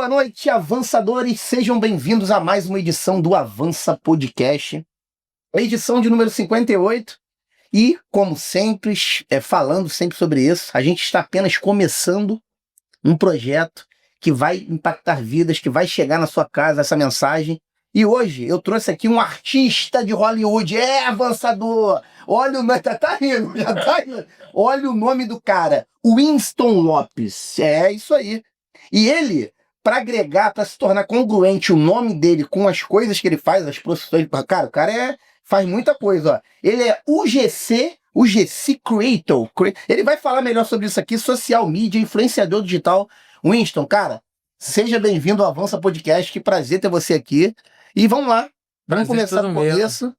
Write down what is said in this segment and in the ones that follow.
Boa noite, avançadores! Sejam bem-vindos a mais uma edição do Avança Podcast, a edição de número 58. E, como sempre, falando sempre sobre isso, a gente está apenas começando um projeto que vai impactar vidas, que vai chegar na sua casa, essa mensagem. E hoje eu trouxe aqui um artista de Hollywood. Avançador! Olha o nome, tá rindo, já tá rindo. Olha o nome do cara, Winston Lopes. É isso aí. E ele, para agregar, para se tornar congruente o nome dele com as coisas que ele faz, as profissões. Cara, o cara faz muita coisa, ó. Ele é UGC Creator. Ele vai falar melhor sobre isso aqui, social media, influenciador digital. Winston, cara, seja bem-vindo ao Avança Podcast. Que prazer ter você aqui. E vamos lá, vamos começar do começo.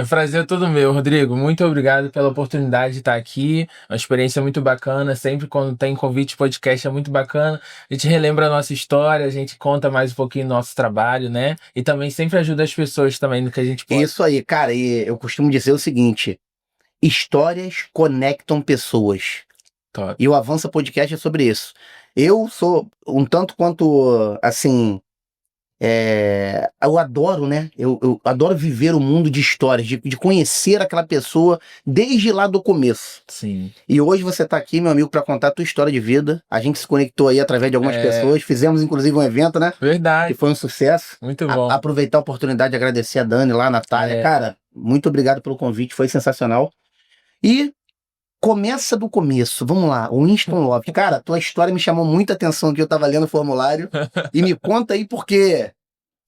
Prazer é todo meu, Rodrigo. Muito obrigado pela oportunidade de estar aqui. Uma experiência muito bacana. Sempre quando tem convite podcast é muito bacana. A gente relembra a nossa história, a gente conta mais um pouquinho do nosso trabalho, né? E também sempre ajuda as pessoas também no que a gente pode. Isso aí, cara. E eu costumo dizer o seguinte: histórias conectam pessoas. Top. E o Avança Podcast é sobre isso. Eu sou um tanto quanto, assim... eu adoro, né? Eu adoro viver o mundo de histórias, de conhecer aquela pessoa desde lá do começo. Sim. E hoje você tá aqui, meu amigo, para contar a tua história de vida. A gente se conectou aí através de algumas pessoas. Fizemos, inclusive, um evento, né? Verdade. Que foi um sucesso. Muito bom. Aproveitar a oportunidade de agradecer a Dani lá, a Natália. Cara, muito obrigado pelo convite, foi sensacional. E começa do começo, vamos lá, o Winston Lopes. Cara, tua história me chamou muita atenção que eu tava lendo o formulário. E me conta aí por quê.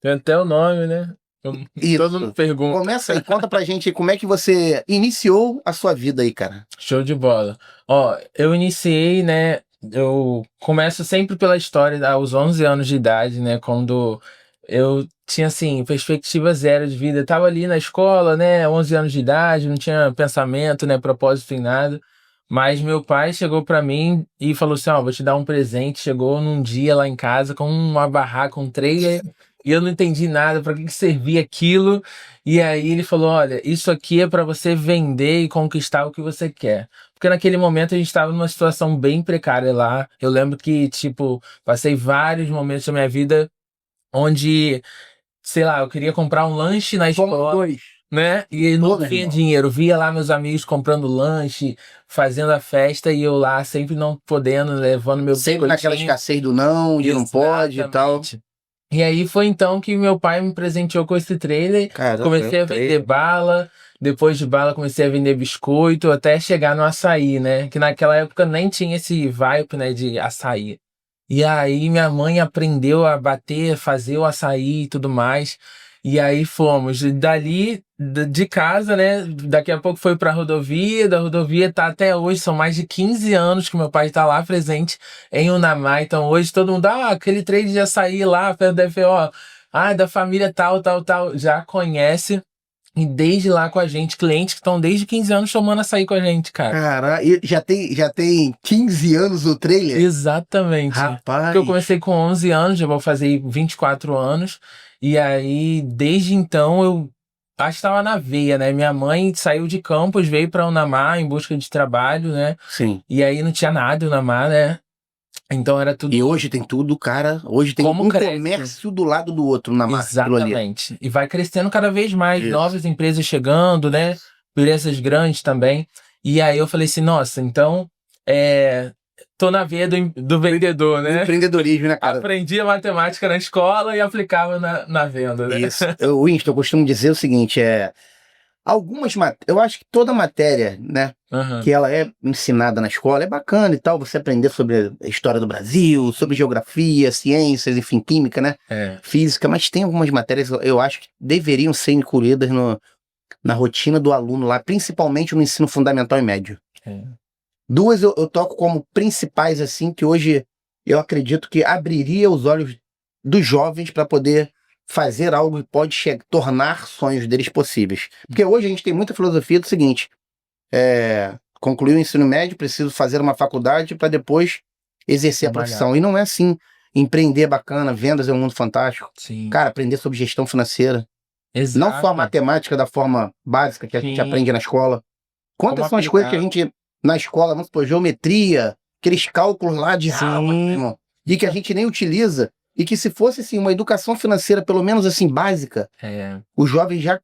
Tem até o nome, né? Todo mundo pergunta. Começa aí, conta pra gente como é que você iniciou a sua vida aí, cara. Show de bola. Ó, eu iniciei, né? Eu começo sempre pela história aos 11 anos de idade, né? Quando eu tinha, assim, perspectiva zero de vida. Eu tava ali na escola, né? 11 anos de idade, não tinha pensamento, né? Propósito em nada. Mas meu pai chegou pra mim e falou assim, ó, vou te dar um presente. Chegou num dia lá em casa com uma barraca, um trailer, e eu não entendi nada, pra que servia aquilo. E aí ele falou, olha, isso aqui é pra você vender e conquistar o que você quer. Porque naquele momento a gente estava numa situação bem precária lá. Eu lembro que, tipo, passei vários momentos da minha vida onde, sei lá, eu queria comprar um lanche na escola, né? E não tinha dinheiro. Via lá meus amigos comprando lanche, fazendo a festa, e eu lá sempre não podendo, levando meu sempre naquela escassez do não, de não pode e tal. E aí foi então que meu pai me presenteou com esse trailer. Comecei a vender bala. Depois de bala comecei a vender biscoito, até chegar no açaí, né? Que naquela época nem tinha esse vibe, né, de açaí. E aí minha mãe aprendeu a bater, fazer o açaí e tudo mais. E aí fomos dali de casa, né? Daqui a pouco foi pra rodovia, da rodovia tá até hoje, são mais de 15 anos que meu pai tá lá presente em Unamá. Então hoje todo mundo, aquele trade de açaí lá, perto da FO, da família tal, já conhece. E desde lá com a gente, clientes que estão desde 15 anos tomando açaí com a gente, cara. Cara, e já tem 15 anos o trailer? Exatamente. Rapaz. Porque eu comecei com 11 anos, já vou fazer 24 anos. E aí, desde então, eu acho que estava na veia, né? Minha mãe saiu de Campos, veio para Unamá em busca de trabalho, né? Sim. E aí não tinha nada em Unamá, né? Então era tudo... E hoje tem tudo, cara. Hoje tem comércio do lado do outro na marca. Exatamente. E vai crescendo cada vez mais. Isso. Novas empresas chegando, né? Empresas grandes também. E aí eu falei assim, nossa, então... tô na veia do vendedor, né? Empreendedorismo, né, cara? Aprendi a matemática na escola e aplicava na venda, né? Isso. Winston, eu costumo dizer o seguinte, eu acho que toda matéria, né, que ela é ensinada na escola é bacana e tal, você aprender sobre a história do Brasil, sobre geografia, ciências, enfim, química, né, física, mas tem algumas matérias eu acho que deveriam ser incluídas na rotina do aluno lá, principalmente no ensino fundamental e médio. Duas eu toco como principais, assim, que hoje eu acredito que abriria os olhos dos jovens para poder fazer algo que pode tornar sonhos deles possíveis. Porque hoje a gente tem muita filosofia do seguinte, concluir o ensino médio, preciso fazer uma faculdade para depois exercer a profissão. E não é assim. Empreender é bacana, vendas é um mundo fantástico. Sim. Cara, aprender sobre gestão financeira. Exato. Não só a matemática da forma básica que a gente aprende na escola. Quantas são as coisas que a gente, na escola, vamos supor, geometria, aqueles cálculos lá de irmão, e que a gente nem utiliza. E que se fosse, assim, uma educação financeira, pelo menos, assim, básica, o jovem já...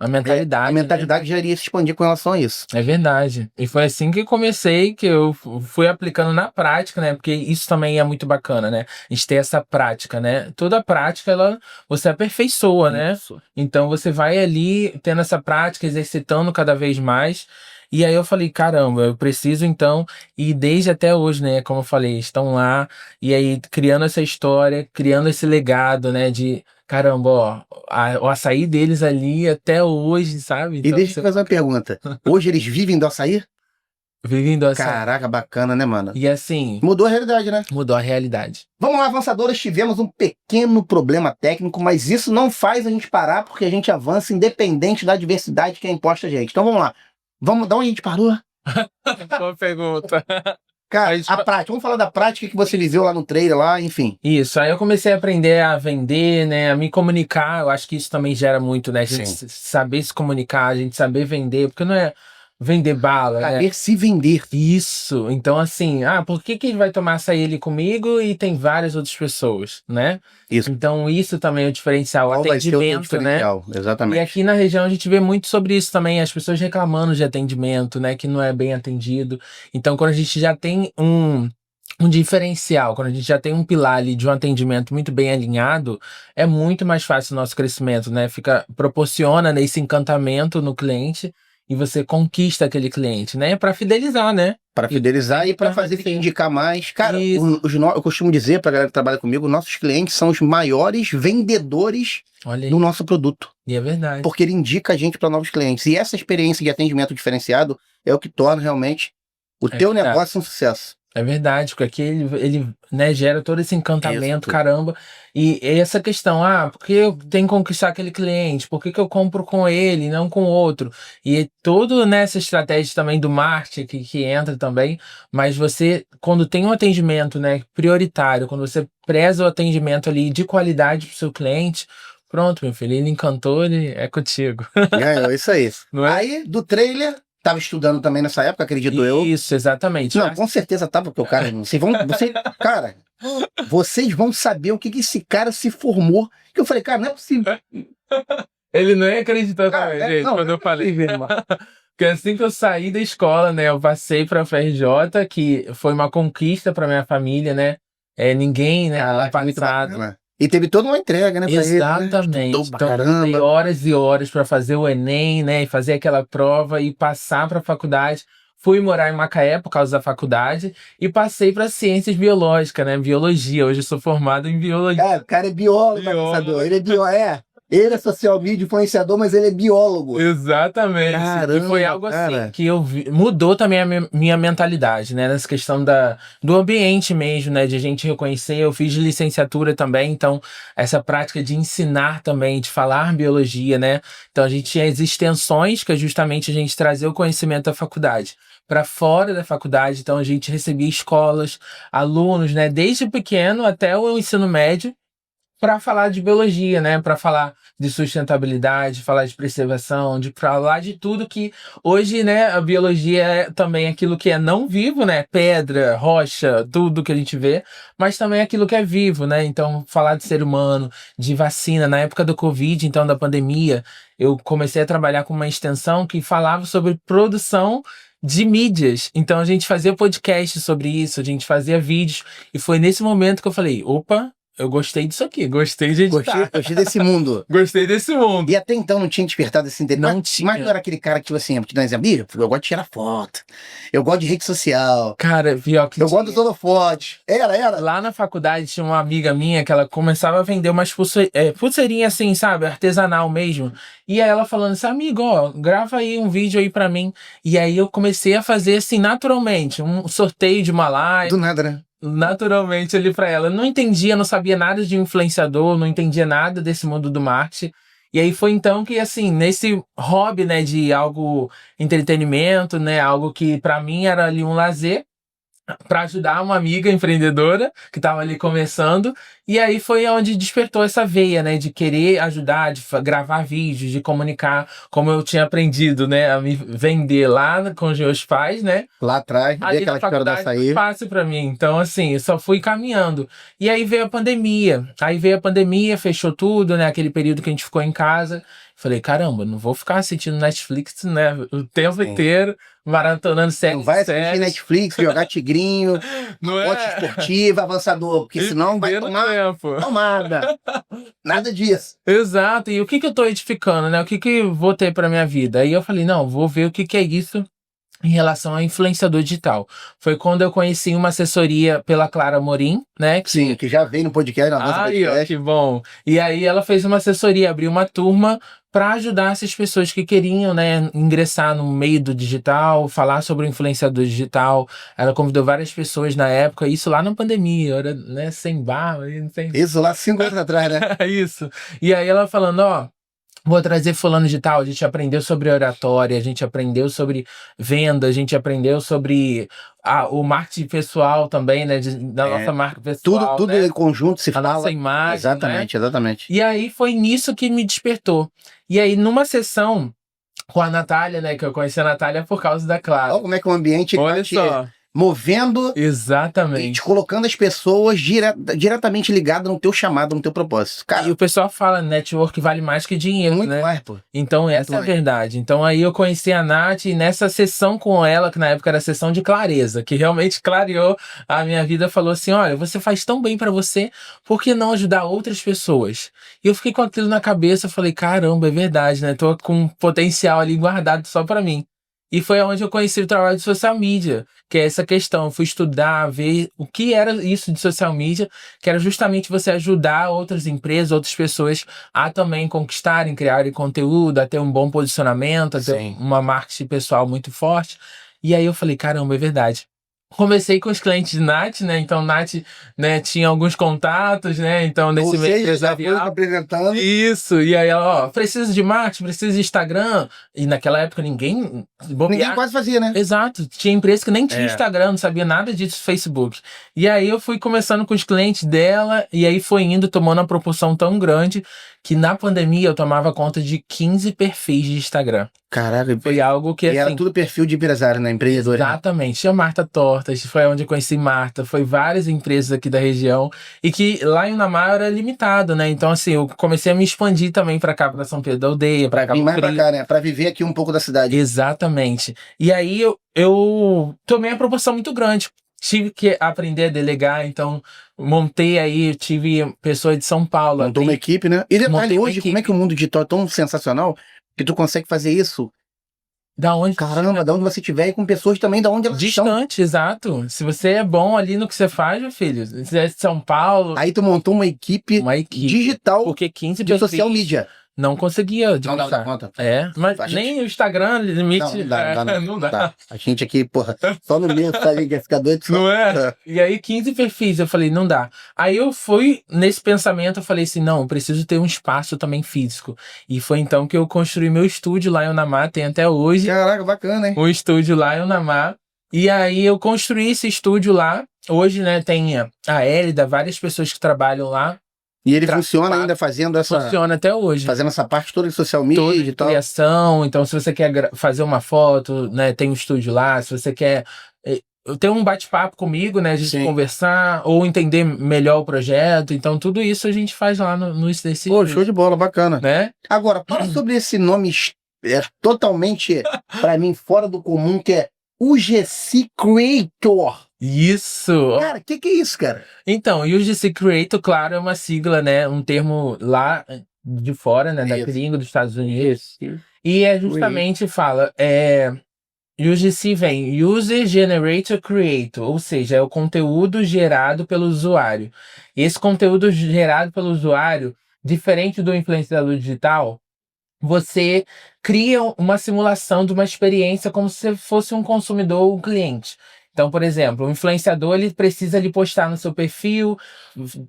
A mentalidade, a mentalidade já iria se expandir com relação a isso. É verdade. E foi assim que comecei, que eu fui aplicando na prática, né? Porque isso também é muito bacana, né? A gente ter essa prática, né? Toda prática, você aperfeiçoa, né? Isso. Então você vai ali tendo essa prática, exercitando cada vez mais. E aí eu falei, caramba, eu preciso então, e desde até hoje, né? Como eu falei, estão lá, e aí criando essa história, criando esse legado, né? De caramba, ó, o açaí deles ali até hoje, sabe? E Então deixa eu você te fazer uma pergunta. Hoje eles vivem do açaí? vive do açaí. Caraca, bacana, né, mano? E assim, Mudou a realidade, né? mudou a realidade. Vamos lá, avançadores, tivemos um pequeno problema técnico, mas isso não faz a gente parar, porque a gente avança independente da adversidade que é imposta a gente. Então vamos lá. Vamos, da onde a gente parou? Boa pergunta. Cara, A gente a prática. Vamos falar da prática que você viveu lá no trailer, lá, enfim. Isso, aí eu comecei a aprender a vender, né, a me comunicar. Eu acho que isso também gera muito, né, a gente Sim. saber se comunicar, a gente saber vender, porque não é vender bala, né? Saber se vender. Isso, então assim, por que que ele vai tomar açaí ali comigo e tem várias outras pessoas, né? Isso. Então isso também é o diferencial, o Qual vai ser o teu atendimento, né? diferencial? E Exatamente. aqui na região a gente vê muito sobre isso também, as pessoas reclamando de atendimento, né, que não é bem atendido. Então quando a gente já tem um diferencial, quando a gente já tem um pilar ali de um atendimento muito bem alinhado, é muito mais fácil o nosso crescimento, né? Proporciona, né, esse encantamento no cliente e você conquista aquele cliente, né? Para fidelizar, né? Para fidelizar e para fazer ele indicar mais. Cara, Isso. eu costumo dizer para a galera que trabalha comigo, nossos clientes são os maiores vendedores Olha aí. do nosso produto. E é verdade. Porque ele indica a gente para novos clientes. E essa experiência de atendimento diferenciado é o que torna realmente o teu verdade. negócio um sucesso. É verdade, porque aqui ele né, gera todo esse encantamento, Isso. caramba. E essa questão, por que eu tenho que conquistar aquele cliente? Por que que eu compro com ele e não com o outro? E tudo nessa estratégia também do marketing que entra também, mas você, quando tem um atendimento, né, prioritário, quando você preza o atendimento ali de qualidade para o seu cliente, pronto, meu filho, ele encantou, ele é contigo. Ganhou, isso aí. Não é? Aí, do trailer, tava estudando também nessa época, acredito eu. Isso, exatamente. Não, com certeza tava, porque o cara, cara, vocês vão saber o que que esse cara se formou. Que eu falei, cara, não é possível. Ele não acreditou também, gente, não, quando eu falei. possível, Porque assim que eu saí da escola, né, eu passei pra FRJ, que foi uma conquista pra minha família, né? Ninguém, né, Caraca, muito passado. bacana. E teve toda uma entrega, né, pra Exatamente. ele, né? Estudou pra Então, caramba. dei horas e horas pra fazer o Enem, né, e fazer aquela prova e passar pra faculdade. Fui morar em Macaé por causa da faculdade e passei para ciências biológicas, né? Biologia. Hoje eu sou formado em biologia. Cara, o cara é biólogo, avançador. Ele é biólogo, Ele é social media influenciador, mas ele é biólogo. Exatamente. Caramba, e foi algo cara. assim que eu mudou também a minha mentalidade, né? Nessa questão do ambiente mesmo, né? De a gente reconhecer. Eu fiz licenciatura também, então essa prática de ensinar também, de falar biologia, né? Então a gente tinha as extensões, que é justamente a gente trazer o conhecimento da faculdade para fora da faculdade. Então a gente recebia escolas, alunos, né? Desde pequeno até o ensino médio, para falar de biologia, né? Para falar de sustentabilidade, falar de preservação, de falar de tudo que hoje, né? A biologia é também aquilo que é não vivo, né? Pedra, rocha, tudo que a gente vê, mas também aquilo que é vivo, né? Então, falar de ser humano, de vacina. Na época do Covid, então, da pandemia, eu comecei a trabalhar com uma extensão que falava sobre produção de mídias. Então, a gente fazia podcast sobre isso, a gente fazia vídeos, e foi nesse momento que eu falei, opa, eu gostei disso aqui, gostei de editar. Gostei desse mundo. Gostei desse mundo. E até então não tinha despertado esse interesse. Não tinha. Mas não era aquele cara que, tipo assim, te dar um exemplo, eu gosto de tirar foto, eu gosto de rede social, Cara, pior que eu gosto dos holofotes. Era. Lá na faculdade tinha uma amiga minha que ela começava a vender umas pulseirinhas assim, sabe? Artesanal mesmo. E aí ela falando assim, amigo, ó, grava aí um vídeo aí pra mim. E aí eu comecei a fazer assim, naturalmente, um sorteio de uma live. Do nada, né? Naturalmente ali pra ela. Eu não entendia, não sabia nada de influenciador, não entendia nada desse mundo do marketing. E aí foi então que, assim, nesse hobby, né, de algo entretenimento, né, algo que pra mim era ali um lazer, para ajudar uma amiga empreendedora que estava ali começando, E aí foi onde despertou essa veia, né? De querer ajudar, de gravar vídeos, de comunicar, como eu tinha aprendido, né? A me vender lá com os meus pais, né? Lá atrás, vi Ali na aquela história da faculdade foi açaí. fácil pra mim. Então, assim, eu só fui caminhando. E aí veio a pandemia. Aí veio a pandemia, fechou tudo, né? Aquele período que a gente ficou em casa. Falei, caramba, não vou ficar assistindo Netflix, né? O tempo Sim. inteiro, maratonando Não vai assistir séries. Netflix, jogar tigrinho, Não pote é? esportiva, avançador, porque E senão vai perder o tomar tempo. tomada. Nada disso. Exato. E o que que eu tô edificando, né? O que que eu vou ter pra minha vida? Aí eu falei, não, vou ver o que que é isso em relação a influenciador digital. Foi quando eu conheci uma assessoria pela Clara Morim, né? Sim, que já veio no podcast, na nossa Aí, ó, podcast. que bom. E aí ela fez uma assessoria, abriu uma turma para ajudar essas pessoas que queriam, né, ingressar no meio do digital, falar sobre o influenciador digital. Ela convidou várias pessoas na época, isso lá na pandemia, era, né, sem barra, sem Isso lá 5 anos atrás, né? isso. E aí ela falando, ó, vou trazer fulano de tal, a gente aprendeu sobre oratória, a gente aprendeu sobre venda, a gente aprendeu sobre o marketing pessoal também, né, da É, nossa marca tudo, pessoal, tudo né, em conjunto se a nossa fala. imagem, né? Exatamente, exatamente. E aí foi nisso que me despertou. E aí numa sessão com a Natália, né, que eu conheci a Natália por causa da Clara. Olha como é que o ambiente Olha tá te só. movendo e te Exatamente. colocando as pessoas diretamente ligadas no teu chamado, no teu propósito. E Cara, o pessoal fala, network vale mais que dinheiro, muito né? mais, pô. Então essa é a mais. verdade. Então aí eu conheci a Nath e nessa sessão com ela, que na época era a sessão de clareza, que realmente clareou a minha vida, falou assim, olha, você faz tão bem pra você, por que não ajudar outras pessoas? E eu fiquei com aquilo na cabeça, falei, caramba, é verdade, né? Tô com um potencial ali guardado só pra mim. E foi onde eu conheci o trabalho de social media, que é essa questão. Eu fui estudar, ver o que era isso de social media, que era justamente você ajudar outras empresas, outras pessoas a também conquistarem, criarem conteúdo, a ter um bom posicionamento, a ter Sim. uma marketing pessoal muito forte. E aí eu falei, caramba, é verdade. Comecei com os clientes de Nath, né? Então, Nath, né, tinha alguns contatos, né? Então, nesse Ou meio seja, já foi empresarial. apresentando. Isso, e aí ela, ó, precisa de marketing, precisa de Instagram. E naquela época ninguém Ninguém quase fazia, né? Exato, tinha empresa que nem tinha É. Instagram, não sabia nada disso, Facebook. E aí eu fui começando com os clientes dela, e aí foi indo, tomando uma proporção tão grande, que na pandemia eu tomava conta de 15 perfis de Instagram. Caraca, Foi algo que, e era assim, tudo perfil de empresário, né? Empreendedor. Né? exatamente. Tinha Marta Tortas, foi onde eu conheci Marta, foi várias empresas aqui da região, e que lá em Unamar era limitado, né? Então, assim, eu comecei a me expandir também pra cá, pra São Pedro da Aldeia, pra Pra vir Cabo mais pra Frio. cá, né? Pra viver aqui um pouco da cidade. Exatamente. E aí eu tomei uma proporção muito grande. Tive que aprender a delegar, então montei aí, tive pessoas de São Paulo. Montou uma abri- equipe, né? E detalhe, Montei uma hoje, como é equipe. que o mundo digital é tão sensacional que tu consegue fazer isso? Da onde? Caramba, da onde você estiver e com pessoas também da onde elas estão. Distante, exato. Se você é bom ali no que você faz, meu filho, se você é de São Paulo, Aí tu montou uma equipe digital porque 15 de social perfis media. não conseguia Não dá administrar. conta. É, mas A gente- nem o Instagram limite. Não dá, Não dá. A gente aqui, porra, só no meio, sabe, quer ficar doido. Só... Não é? E aí, 15 perfis, eu falei, não dá. Aí eu fui nesse pensamento, eu falei assim, não, eu preciso ter um espaço também físico. E foi então que eu construí meu estúdio lá em Unamar, tem até hoje Caraca, bacana, hein? um estúdio lá em Unamar. E aí eu construí esse estúdio lá. Hoje, né, tem a Hélida, várias pessoas que trabalham lá. E ele funciona ainda fazendo essa... Funciona até hoje. Fazendo essa parte toda de social Toda media de e tal. criação, então se você quer fazer uma foto, né, tem um estúdio lá, se você quer ter um bate-papo comigo, né, a gente Sim. conversar ou entender melhor o projeto, então tudo isso a gente faz lá nesse Pô, estúdio, show de bola, bacana. né? Agora, fala sobre esse nome totalmente, pra mim, fora do comum, que é UGC Creator. Isso! Cara, o que é isso, cara? Então, UGC Creator, claro, é uma sigla, né, um termo lá de fora, né, da Isso. gringa dos Estados Unidos, e é justamente, fala, UGC vem User Generator Creator, ou seja, é o conteúdo gerado pelo usuário. Esse conteúdo gerado pelo usuário, diferente do influenciador digital, você cria uma simulação de uma experiência como se fosse um consumidor ou um cliente. Então, por exemplo, o influenciador ele precisa ali postar no seu perfil,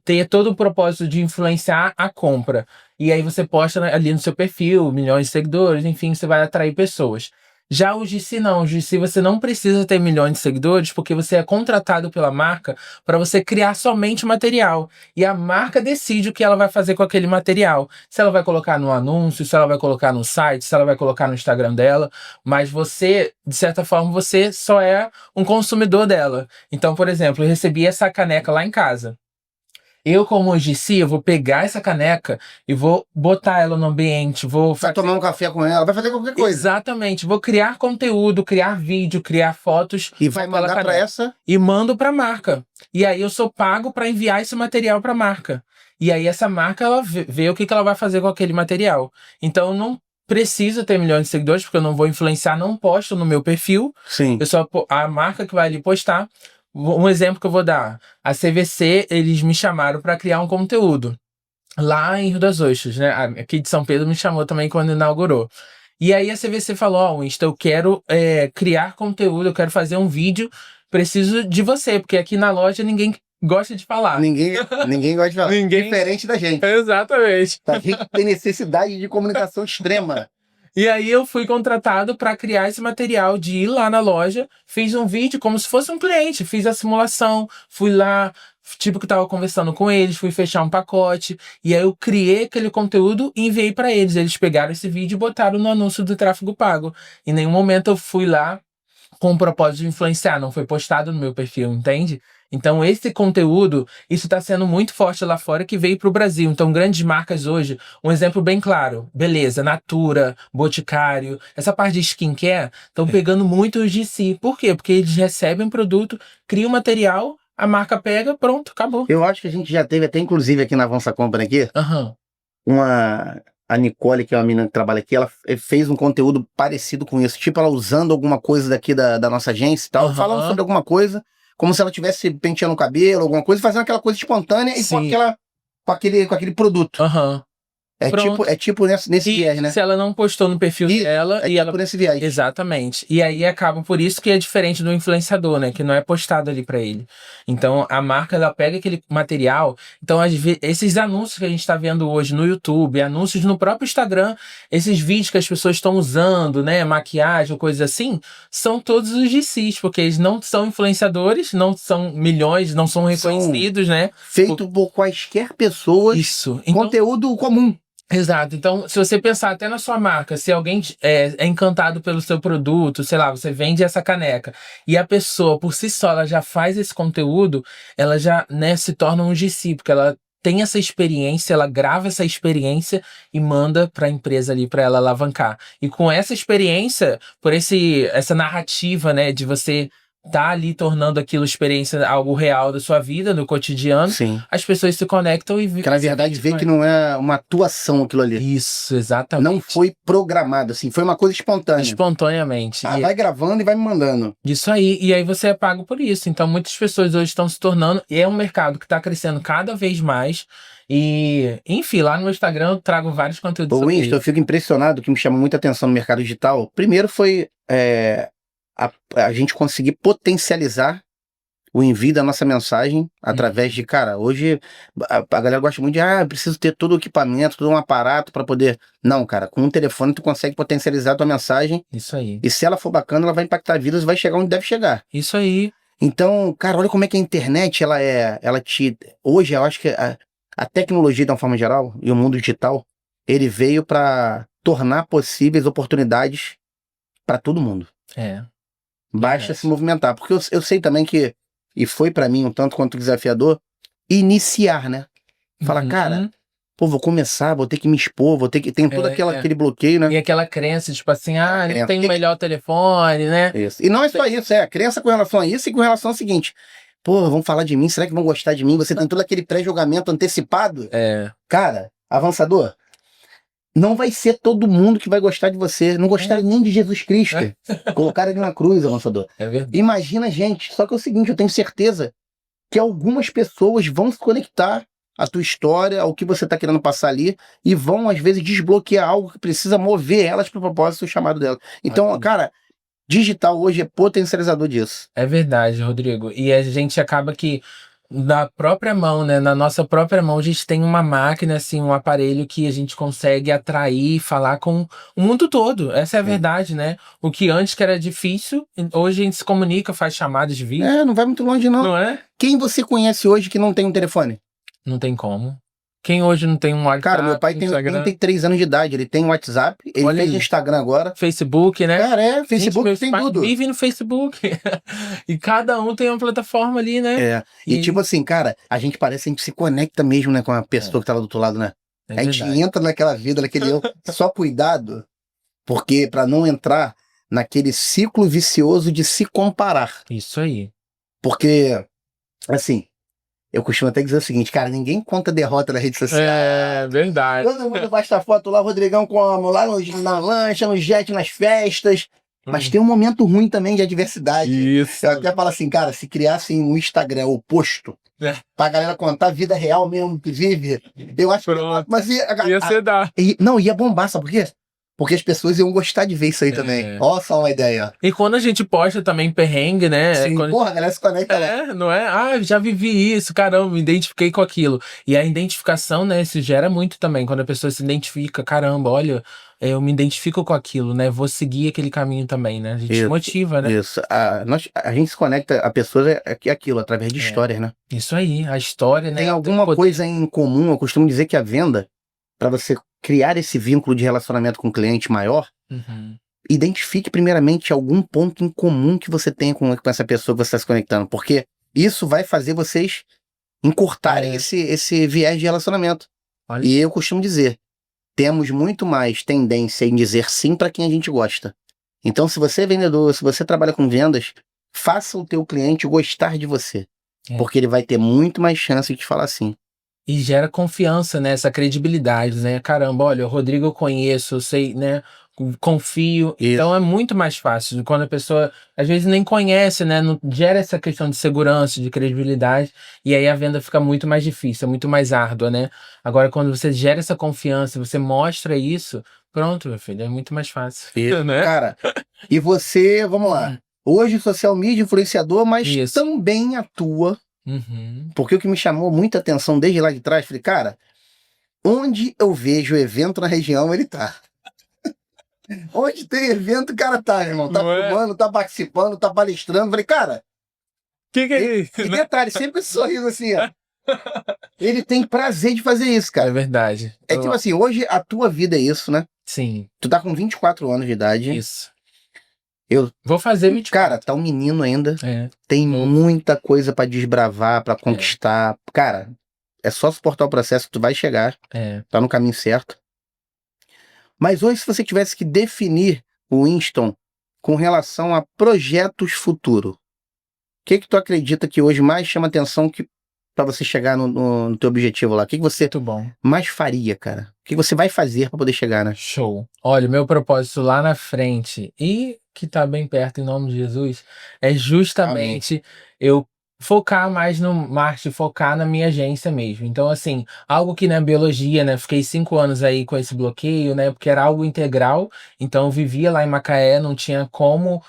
ter todo o propósito de influenciar a compra. E aí você posta ali no seu perfil, milhões de seguidores, enfim, você vai atrair pessoas. Já o GC não, o GC você não precisa ter milhões de seguidores porque você é contratado pela marca para você criar somente material. E a marca decide o que ela vai fazer com aquele material. Se ela vai colocar no anúncio, se ela vai colocar no site, se ela vai colocar no Instagram dela. Mas você, de certa forma, você só é um consumidor dela. Então, por exemplo, eu recebi essa caneca lá em casa. Eu, como GC, eu vou pegar essa caneca e vou botar ela no ambiente, vou Vai tomar um café com ela, vai fazer qualquer coisa. Exatamente, vou criar conteúdo, criar vídeo, criar fotos E vai com aquela mandar pra caneca. essa. E mando para a marca. E aí eu sou pago para enviar esse material para a marca. E aí essa marca ela vê o que ela vai fazer com aquele material. Então eu não preciso ter milhões de seguidores porque eu não vou influenciar, não posto no meu perfil. Sim. Eu só a marca que vai ali postar. Um exemplo que eu vou dar, a CVC, eles me chamaram para criar um conteúdo lá em Rio das Ostras, né? Aqui de São Pedro me chamou também quando inaugurou. E aí a CVC falou, ó, Insta, eu quero criar conteúdo, eu quero fazer um vídeo, preciso de você, porque aqui na loja ninguém gosta de falar. Ninguém gosta de falar. Ninguém- Diferente da gente. Exatamente. A gente tem necessidade de comunicação extrema. E aí eu fui contratado para criar esse material de ir lá na loja, fiz um vídeo como se fosse um cliente, fiz a simulação, fui lá, tipo que tava conversando com eles, fui fechar um pacote, e aí eu criei aquele conteúdo e enviei para eles. Eles pegaram esse vídeo e botaram no anúncio do tráfego pago. Em nenhum momento eu fui lá com o propósito de influenciar, não foi postado no meu perfil, entende? Então esse conteúdo, isso está sendo muito forte lá fora que veio para o Brasil. Então grandes marcas hoje, um exemplo bem claro, beleza, Natura, Boticário, essa parte de skincare, estão pegando muito os de si. Por quê? Porque eles recebem o produto, criam material, a marca pega, pronto, acabou. Eu acho que a gente já teve até, inclusive, aqui na Avança Company aqui, Aham. a Nicole, que é uma menina que trabalha aqui, ela fez um conteúdo parecido com isso. Tipo, ela usando alguma coisa daqui da nossa agência e tal, Aham. falando sobre alguma coisa, como se ela estivesse penteando o cabelo, alguma coisa, fazendo aquela coisa espontânea e Sim. com aquele produto. Aham. Pronto. É tipo nesse viés, né? Se ela não postou no perfil dela É e ela. tipo nesse viés. Exatamente. E aí acaba por isso que é diferente do influenciador, né? Que não é postado ali pra ele. Então a marca ela pega aquele material. Então esses anúncios que a gente tá vendo hoje no YouTube, anúncios no próprio Instagram, esses vídeos que as pessoas estão usando, né? Maquiagem ou coisas assim, são todos os DCs, porque eles não são influenciadores, não são milhões, não são reconhecidos, né? Feito por quaisquer pessoas. Isso. Então, Conteúdo comum. exato. Então, se você pensar até na sua marca, se alguém é encantado pelo seu produto, sei lá, você vende essa caneca e a pessoa, por si só, ela já faz esse conteúdo, ela já, né, se torna um GC, porque ela tem essa experiência, ela grava essa experiência e manda para a empresa ali para ela alavancar. E com essa experiência, por essa narrativa, né, de você tá ali tornando aquilo experiência, algo real da sua vida, do cotidiano, Sim. as pessoas se conectam e Que na verdade vê que não é uma atuação aquilo ali. Isso, exatamente. Não foi programado, assim, foi uma coisa espontânea. Espontaneamente. Vai gravando e vai me mandando. Isso aí, e aí você é pago por isso. Então muitas pessoas hoje estão se tornando, e é um mercado que está crescendo cada vez mais. E, enfim, lá no meu Instagram eu trago vários conteúdos Ô, sobre Winston, eu isso. fico impressionado, o que me chama muita atenção no mercado digital. Primeiro foi a gente conseguir potencializar o envio da nossa mensagem através de, cara, hoje a galera gosta muito de, preciso ter todo o equipamento, todo um aparato para poder. Não, cara, com um telefone tu consegue potencializar a tua mensagem Isso aí. e se ela for bacana, ela vai impactar vidas e vai chegar onde deve chegar. Isso aí. Então, cara, olha como é que a internet, hoje eu acho que a tecnologia de uma forma geral e o mundo digital, ele veio para tornar possíveis oportunidades para todo mundo. É. Basta se movimentar, porque eu sei também que, e foi pra mim um tanto quanto desafiador, iniciar, né? Falar, cara, pô, vou começar, vou ter que me expor, tem todo aquele bloqueio, né? E aquela crença, tipo assim, não crença. tem o melhor telefone, né? Isso. E não é só isso, a crença com relação a isso e com relação ao seguinte, pô, vão falar de mim, será que vão gostar de mim? Você tem todo aquele pré-julgamento antecipado. Cara, avançador, não vai ser todo mundo que vai gostar de você. Não gostaram nem de Jesus Cristo. Colocaram ele na cruz, avançador. É verdade. Imagina, gente. Só que é o seguinte, eu tenho certeza que algumas pessoas vão se conectar à tua história, ao que você está querendo passar ali, e vão, às vezes, desbloquear algo que precisa mover elas para o propósito chamado dela. Então, cara, digital hoje é potencializador disso. É verdade, Rodrigo. E a gente acaba que na própria mão, né? Na nossa própria mão, a gente tem uma máquina, assim, um aparelho que a gente consegue atrair, falar com o mundo todo. Essa é a verdade, né? O que antes que era difícil, hoje a gente se comunica, faz chamadas de vídeo. Não vai muito longe, não. Não é? Quem você conhece hoje que não tem um telefone? Não tem como. Quem hoje não tem um WhatsApp, Cara, meu pai tem Instagram, 83 anos de idade, ele tem um WhatsApp, ele Olha fez aí. Instagram agora. Facebook, né? Cara, Facebook Gente, tem meus pais tudo. vivem no Facebook. E cada um tem uma plataforma ali, né? E tipo assim, cara, a gente parece que a gente se conecta mesmo, né, com a pessoa que tá lá do outro lado, né? É A gente verdade. entra naquela vida, naquele eu. Só cuidado, porque pra não entrar naquele ciclo vicioso de se comparar. Isso aí. Porque, assim, eu costumo até dizer o seguinte, cara, ninguém conta derrota na rede social. É verdade. Todo mundo basta foto lá, o Rodrigão como, lá na lancha, no jet, nas festas. Mas tem um momento ruim também de adversidade. Isso. Eu até falo assim, cara, se criassem um Instagram oposto, É. pra galera contar a vida real mesmo que vive, eu acho Pronto. que. Mas Ia ser dar. não, ia bombar, sabe por quê? Porque as pessoas iam gostar de ver isso aí É. também. Ó, só uma ideia. E quando a gente posta também perrengue, né? Sim, Quando... porra, a galera se conecta lá. É, não é? Ah, já vivi isso, caramba, me identifiquei com aquilo. E a identificação, né, se gera muito também, quando a pessoa se identifica, caramba, olha, eu me identifico com aquilo, né, vou seguir aquele caminho também, né, a gente Isso, motiva, né? Isso. A gente se conecta a pessoas aquilo, através de histórias, né? Isso aí, a história, né? Tem alguma coisa em comum, eu costumo dizer que a venda, para você criar esse vínculo de relacionamento com o cliente maior, Uhum. identifique primeiramente algum ponto em comum que você tenha com essa pessoa que você está se conectando, porque isso vai fazer vocês encurtarem esse viés de relacionamento. Olha. E eu costumo dizer, temos muito mais tendência em dizer sim para quem a gente gosta. Então, se você é vendedor, se você trabalha com vendas, faça o teu cliente gostar de você, porque ele vai ter muito mais chance de te falar sim. E gera confiança, né? Essa credibilidade, né? Caramba, olha, o Rodrigo eu conheço, eu sei, né? Confio. Isso. Então é muito mais fácil. Quando a pessoa, às vezes, nem conhece, né? Não gera essa questão de segurança, de credibilidade. E aí a venda fica muito mais difícil, muito mais árdua, né? Agora, quando você gera essa confiança, você mostra isso, pronto, meu filho, é muito mais fácil. Isso. Né? Cara, e você, vamos lá. Hoje, social media, influenciador, mas Isso. também atua. Uhum. Porque o que me chamou muita atenção desde lá de trás, falei, cara, onde eu vejo evento na região, ele tá. Onde tem evento, o cara tá, irmão. Tá Não é? filmando, tá participando, tá palestrando. Falei, cara, Que é isso? e detalhe, sempre esse sorriso assim, ó. Ele tem prazer de fazer isso, É cara. verdade. É tipo assim, hoje a tua vida é isso, né? Sim, Tu tá com 24 anos de idade. isso. Eu vou fazer 24. Cara, tá um menino ainda. É. Tem muita coisa pra desbravar, pra conquistar. Cara, é só suportar o processo que tu vai chegar. Tá no caminho certo. Mas hoje, se você tivesse que definir o Winston com relação a projetos futuros, o que tu acredita que hoje mais chama atenção para você chegar no teu objetivo lá? O que você Muito bom. mais faria, cara? O que você vai fazer para poder chegar, né? Show. Olha, meu propósito lá na frente e que tá bem perto, em nome de Jesus, é justamente eu focar mais no marketing, focar na minha agência mesmo. Então, assim, algo que na biologia, né? Fiquei 5 anos aí com esse bloqueio, né? Porque era algo integral. Então, eu vivia lá em Macaé, não tinha como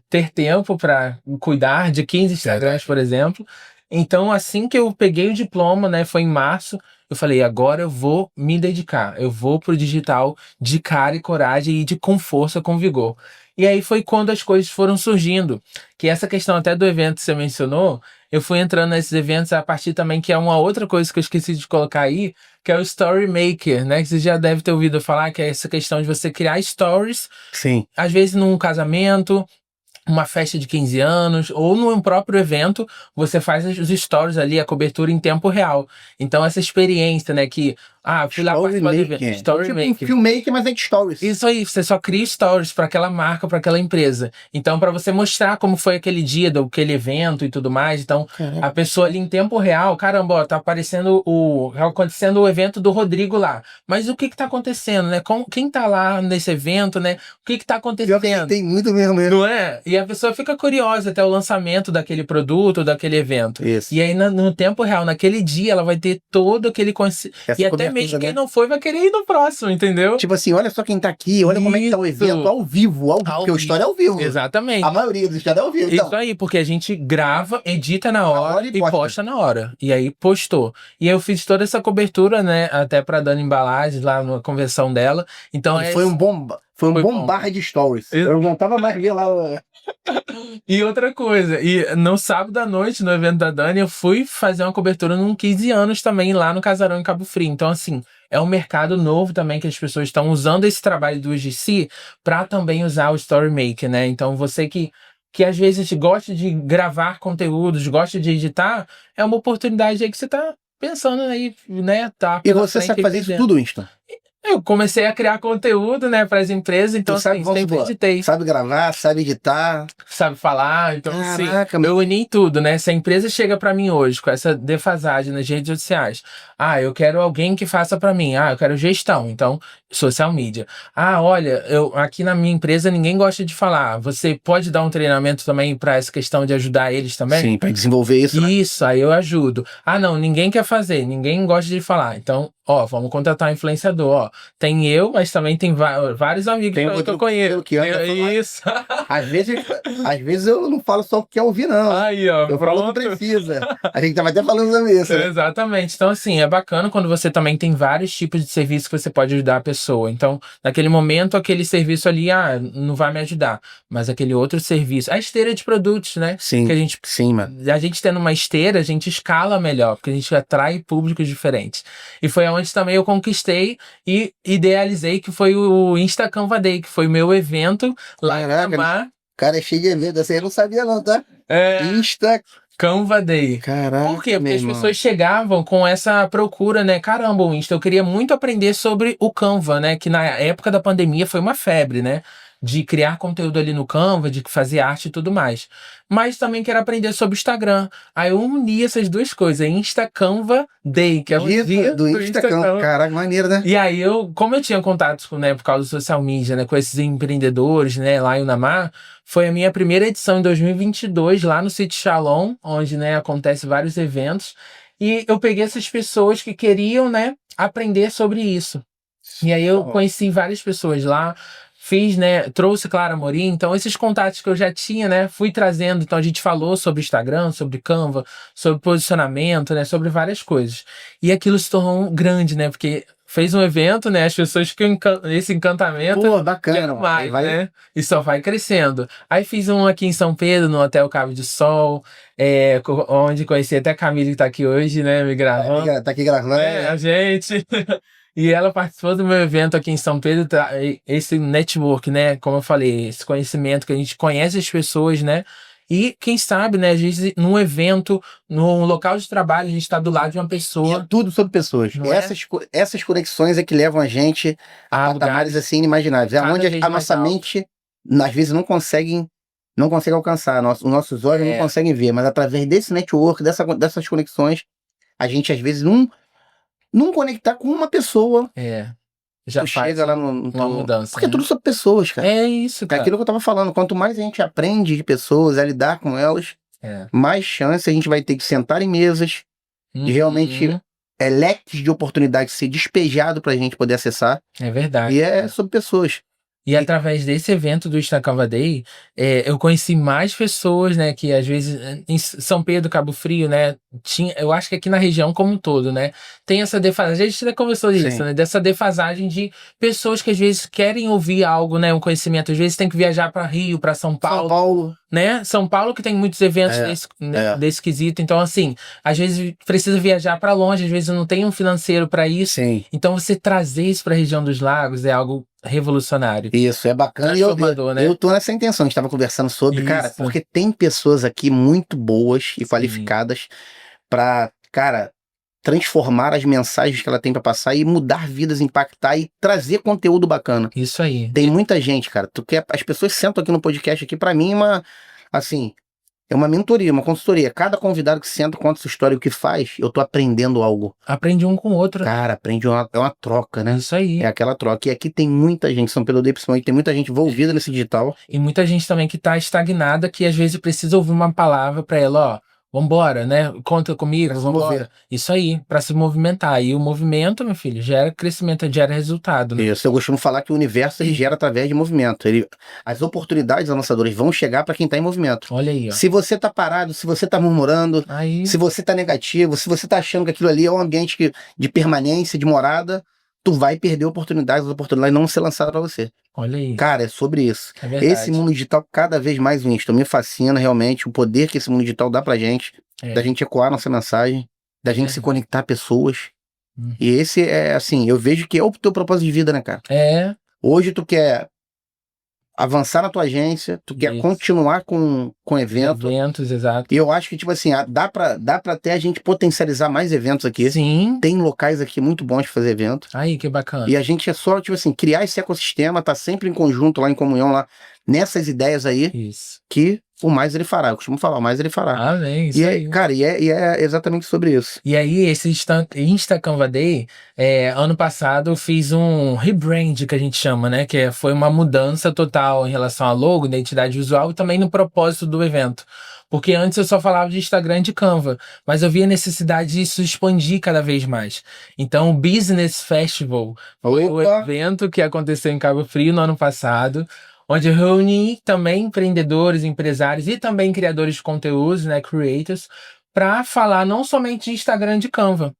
ter tempo para cuidar de 15 Instagrams, por exemplo. Então, assim que eu peguei o diploma, né? Foi em março. Eu falei, agora eu vou me dedicar. Eu vou pro digital de cara e coragem e com força, com vigor. E aí foi quando as coisas foram surgindo. Que essa questão até do evento que você mencionou, eu fui entrando nesses eventos a partir também, que é uma outra coisa que eu esqueci de colocar aí, que é o Story Maker, né? Que você já deve ter ouvido falar, que é essa questão de você criar stories. Sim. Às vezes num casamento, uma festa de 15 anos, ou num próprio evento, você faz os stories ali, a cobertura em tempo real. Então, essa experiência, né, que... fui lá participar do evento. Story tipo Maker. um filmmaker, mas é de stories. Isso aí, você só cria stories para aquela marca, para aquela empresa. Então, para você mostrar como foi aquele dia, aquele evento e tudo mais. Então, a pessoa ali em tempo real, caramba, ó, tá acontecendo o evento do Rodrigo lá. Mas o que tá acontecendo, né? Quem tá lá nesse evento, né? O que tá acontecendo? Tem muito mesmo. Não é? E a pessoa fica curiosa até o lançamento daquele produto, daquele evento. Isso. E aí, no tempo real, naquele dia, ela vai ter todo aquele... E até Obviamente, quem não foi vai querer ir no próximo, entendeu? Tipo assim, olha só quem tá aqui, olha como é que tá o evento ao vivo, porque o história é ao vivo. Exatamente. A maioria dos histórias é ao vivo. Então. Isso aí, porque a gente grava, edita na hora e posta na hora. E aí postou. E eu fiz toda essa cobertura, né? Até pra Dani Embalagens lá na convenção dela. Então foi um bom barra de stories. Eu não tava mais ver lá. E outra coisa, e no sábado à noite, no evento da Dani, eu fui fazer uma cobertura num 15 anos também lá no Casarão em Cabo Frio. Então, assim, é um mercado novo também que as pessoas estão usando esse trabalho do UGC para também usar o Storymaker, né? Então, você que às vezes gosta de gravar conteúdos, gosta de editar, é uma oportunidade aí que você tá pensando aí, né? Tá e você sabe fazer isso tudo, Winston? Eu comecei a criar conteúdo, né, para as empresas, então assim, sempre editei. Sabe gravar, sabe editar. Sabe falar, então assim, eu uni tudo, né? Se a empresa chega para mim hoje com essa defasagem nas redes sociais, eu quero alguém que faça para mim, eu quero gestão, então social media. Olha, eu aqui na minha empresa ninguém gosta de falar, você pode dar um treinamento também para essa questão de ajudar eles também? Sim, para desenvolver isso. Isso, aí eu ajudo. Não, ninguém quer fazer, ninguém gosta de falar, então vamos contratar um influenciador, tem eu, mas também tem vários amigos que eu conheço. Isso. Às vezes eu não falo só o que quer ouvir, não. Aí, eu falo o que precisa. A gente tava até falando sobre isso. Né? Exatamente. Então, assim, é bacana quando você também tem vários tipos de serviço que você pode ajudar a pessoa. Então, naquele momento, aquele serviço ali, não vai me ajudar. Mas aquele outro serviço. A esteira de produtos, né? Sim, que sim, mano. A gente tendo uma esteira, a gente escala melhor, porque a gente atrai públicos diferentes. E foi onde também eu conquistei e idealizei, que foi o Insta Canva Day, que foi meu evento lá em Miramar. Cara, é cheio de evento, assim, eu não sabia não, tá? Insta Canva Day. Caraca, por quê? Porque as pessoas chegavam com essa procura, né? Caramba, o Insta, eu queria muito aprender sobre o Canva, né? Que na época da pandemia foi uma febre, né? De criar conteúdo ali no Canva, de fazer arte e tudo mais. Mas também quero aprender sobre o Instagram. Aí eu uni essas duas coisas, Insta Canva Day, que é o dia do Insta Canva. Caraca, maneiro, né? E aí como eu tinha contatos com, né, por causa do social media, né, com esses empreendedores, né, lá em Unamar, foi a minha primeira edição em 2022, lá no Sítio Shalom, onde, né, acontece vários eventos. E eu peguei essas pessoas que queriam, né, aprender sobre isso. E aí eu conheci várias pessoas lá, fiz, né, trouxe Clara Amorim, então esses contatos que eu já tinha, né, fui trazendo, então a gente falou sobre Instagram, sobre Canva, sobre posicionamento, né, sobre várias coisas. E aquilo se tornou grande, né, porque fez um evento, né, as pessoas ficam nesse encantamento. Pô, bacana. Mais, né, e só vai crescendo. Aí fiz um aqui em São Pedro, no Hotel Cabo de Sol, onde conheci até a Camille que tá aqui hoje, né, me gravando. Tá aqui gravando. A gente... E ela participou do meu evento aqui em São Pedro, esse network, né? Como eu falei, esse conhecimento que a gente conhece as pessoas, né? E quem sabe, né? Às vezes, num evento, num local de trabalho, a gente está do lado de uma pessoa. E é tudo sobre pessoas. Essas conexões é que levam a gente a patamares assim inimagináveis. É onde a nossa mente, às vezes, não consegue alcançar. Os nossos olhos não conseguem ver. Mas através desse network, dessas conexões, a gente, às vezes, não conectar com uma pessoa. Já chega lá uma mudança. Porque é tudo sobre pessoas, cara. É isso, cara. É aquilo que eu tava falando. Quanto mais a gente aprende de pessoas, a lidar com elas, mais chance a gente vai ter que sentar em mesas, de realmente leques de oportunidades ser despejado pra gente poder acessar. É verdade. E é sobre pessoas. E através desse evento do Insta Canva Day, eu conheci mais pessoas, né, que às vezes em São Pedro, Cabo Frio, né, eu acho que aqui na região como um todo, né, tem essa defasagem, a gente já conversou disso, né, dessa defasagem de pessoas que às vezes querem ouvir algo, né, um conhecimento, às vezes tem que viajar para Rio, para São Paulo, né, São Paulo que tem muitos eventos desse quesito, então assim, às vezes precisa viajar para longe, às vezes não tem um financeiro para isso, então você trazer isso para a região dos lagos é algo revolucionário. Isso, é bacana. Né? Eu tô nessa intenção, a gente tava conversando sobre, cara, porque tem pessoas aqui muito boas e qualificadas pra, cara, transformar as mensagens que ela tem pra passar e mudar vidas, impactar e trazer conteúdo bacana. Isso aí. Tem muita gente, cara. As pessoas sentam aqui no podcast aqui, pra mim, é uma mentoria, uma consultoria. Cada convidado que senta, conta sua história e o que faz, eu tô aprendendo algo. Aprende um com o outro. Cara, é uma troca, né? Isso aí. É aquela troca. E aqui tem muita gente, São Pedro principalmente, tem muita gente envolvida nesse digital. E muita gente também que tá estagnada, que às vezes precisa ouvir uma palavra pra ela, vambora, né? Conta comigo, Pra se vambora. mover. Isso aí, pra se movimentar. E o movimento, meu filho, gera crescimento, gera resultado, né? Isso, eu costumo falar que o universo ele gera através de movimento. As oportunidades lançadoras vão chegar para quem está em movimento. Olha aí, ó. Se você está parado, se você está murmurando, Aí, se você está negativo, se você está achando que aquilo ali é um ambiente de permanência, de morada, tu vai perder oportunidades, as oportunidades não vão ser lançadas para você. olha aí. Cara, é sobre isso. É Esse verdade. mundo digital cada vez mais visto. Me fascina realmente o poder que esse mundo digital dá pra gente, É. da gente ecoar nossa mensagem, da gente se Verdade. conectar a pessoas. Hum. E esse é assim, eu vejo que é o teu propósito de vida, né, cara? É, Hoje tu quer avançar na tua agência, tu quer Isso. continuar com evento. eventos, exato. E eu acho que, tipo assim, dá pra até a gente potencializar mais eventos aqui. Sim. Tem locais aqui muito bons pra fazer evento. Aí, que bacana. E a gente é só, tipo assim, criar esse ecossistema, tá sempre em conjunto lá, em comunhão lá, nessas ideias aí, Isso. que o mais ele fará. Eu costumo falar, o mais ele fará. Amém, isso E aí. cara, e é exatamente sobre isso. E aí, esse Insta Canva Day, ano passado eu fiz um rebrand, que a gente chama, né? Foi uma mudança total em relação a logo, identidade visual e também no propósito do evento. Porque antes eu só falava de Instagram e de Canva, mas eu vi a necessidade disso expandir cada vez mais. Então, o Business Festival foi o Opa! evento que aconteceu em Cabo Frio no ano passado, onde eu reuni também empreendedores, empresários e também criadores de conteúdos, né? Creators, para falar não somente de Instagram e de Canva,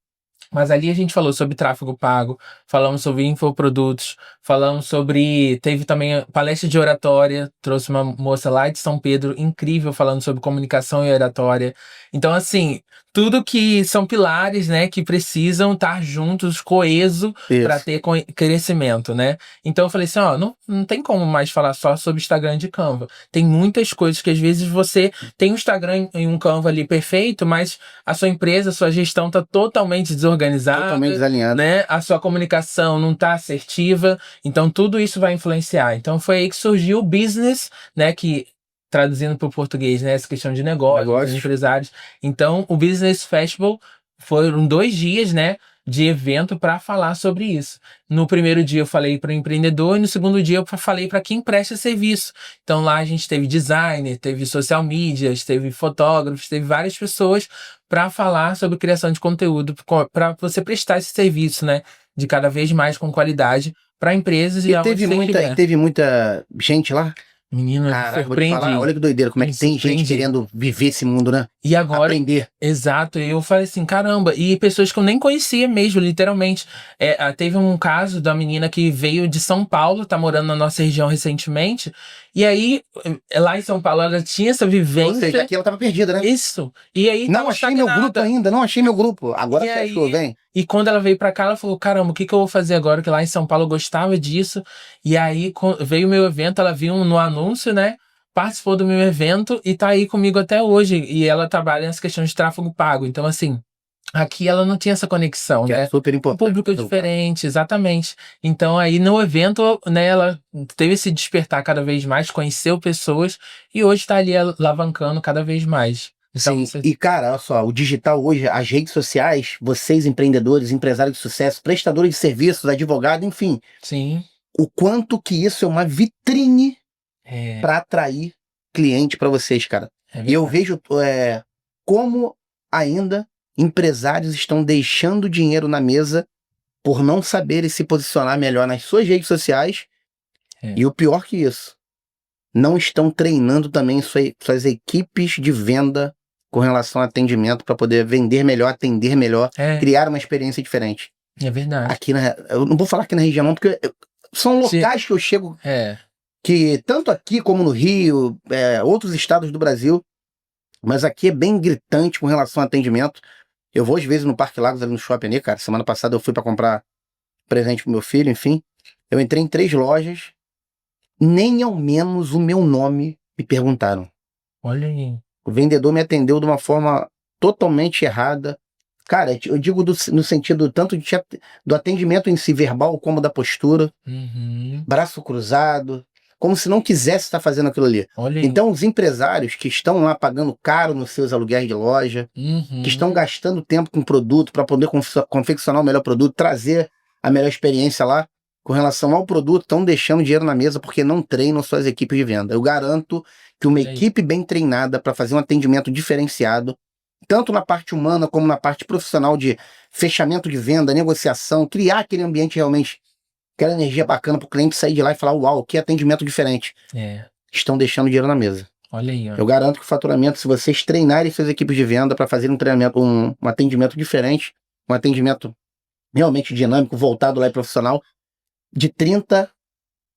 mas ali a gente falou sobre tráfego pago, falamos sobre infoprodutos, falamos sobre. Teve também a palestra de oratória, trouxe uma moça lá de São Pedro, incrível, falando sobre comunicação e oratória. Então, assim, tudo que são pilares, né, que precisam estar juntos, coeso, para Isso. ter crescimento, né? Então eu falei assim: ó, não tem como mais falar só sobre Instagram de Canva. Tem muitas coisas que às vezes você tem um Instagram e um Canva ali perfeito, mas a sua empresa, a sua gestão tá totalmente desorganizada, Totalmente desalinhado. né? A sua comunicação não tá assertiva, então tudo isso vai influenciar. Então foi aí que surgiu o business, né? Que traduzindo para o português, né? Essa questão de negócios, empresários. Então o Business Festival foram 2 dias, né? De evento para falar sobre isso. No primeiro dia eu falei para o empreendedor e no segundo dia eu falei para quem presta serviço. Então lá a gente teve designer, teve social media, teve fotógrafos, teve várias pessoas para falar sobre criação de conteúdo, para você prestar esse serviço, né, de cada vez mais com qualidade para empresas e aonde você estiver. Teve muita gente lá? Menino, eu Caraca, vou te falar, surpreendi. olha que doideira, como é que tem gente Surpreendi. querendo viver esse mundo, né? E agora, Aprender. exato, eu falei assim, caramba, e pessoas que eu nem conhecia mesmo, literalmente. Teve um caso da menina que veio de São Paulo, tá morando na nossa região recentemente, e aí, lá em São Paulo, ela tinha essa Ou vivência. seja, aqui ela tava perdida, né? Isso. E aí Não tava achei meu estagnada. grupo ainda, não achei meu grupo. Agora E você aí- achou, vem. E quando ela veio pra cá, ela falou, caramba, o que que eu vou fazer agora? Que lá em São Paulo eu gostava disso. E aí veio o meu evento, ela viu no anúncio, né? Participou do meu evento e tá aí comigo até hoje. E ela trabalha nessa questão de tráfego pago. Então, assim, aqui ela não tinha essa conexão, Que né? é super Um importante. público diferente, exatamente. Então, aí no evento, né, ela teve esse despertar cada vez mais, conheceu pessoas e hoje tá ali alavancando cada vez mais. Então, Sim, e cara, olha só, o digital hoje, as redes sociais, vocês empreendedores, empresários de sucesso, prestadores de serviços, advogados, enfim, sim, o quanto que isso é uma vitrine é, para atrair cliente para vocês, cara. é E eu verdade. vejo como ainda empresários estão deixando dinheiro na mesa por não saberem se posicionar melhor nas suas redes sociais. É. E o pior que isso, não estão treinando também suas equipes de venda com relação ao atendimento para poder vender melhor, atender melhor, criar uma experiência diferente. É verdade. Aqui eu não vou falar aqui na região não, porque são locais que eu chego que tanto aqui como no Rio, outros estados do Brasil, mas aqui é bem gritante com relação ao atendimento. Eu vou às vezes no Parque Lagos, ali no shopping ali, cara. Semana passada eu fui para comprar presente pro meu filho, enfim. Eu entrei em 3 lojas, nem ao menos o meu nome me perguntaram. Olha aí. O vendedor me atendeu de uma forma totalmente errada. Cara, eu digo no sentido tanto do atendimento em si verbal como da postura. Braço cruzado, como se não quisesse estar fazendo aquilo ali. Olha aí. Então, os empresários que estão lá pagando caro nos seus aluguéis de loja, que estão gastando tempo com produto para poder confeccionar o melhor produto, trazer a melhor experiência lá, com relação ao produto, estão deixando dinheiro na mesa porque não treinam suas equipes de venda. Eu garanto que uma equipe bem treinada para fazer um atendimento diferenciado tanto na parte humana como na parte profissional de fechamento de venda, negociação, criar aquele ambiente realmente, aquela energia bacana para o cliente sair de lá e falar, uau, que atendimento diferente. Estão deixando dinheiro na mesa. Olha aí, ó. Eu garanto que o faturamento, se vocês treinarem suas equipes de venda para fazer um treinamento, um atendimento diferente, um atendimento realmente dinâmico, voltado lá e profissional, de 30%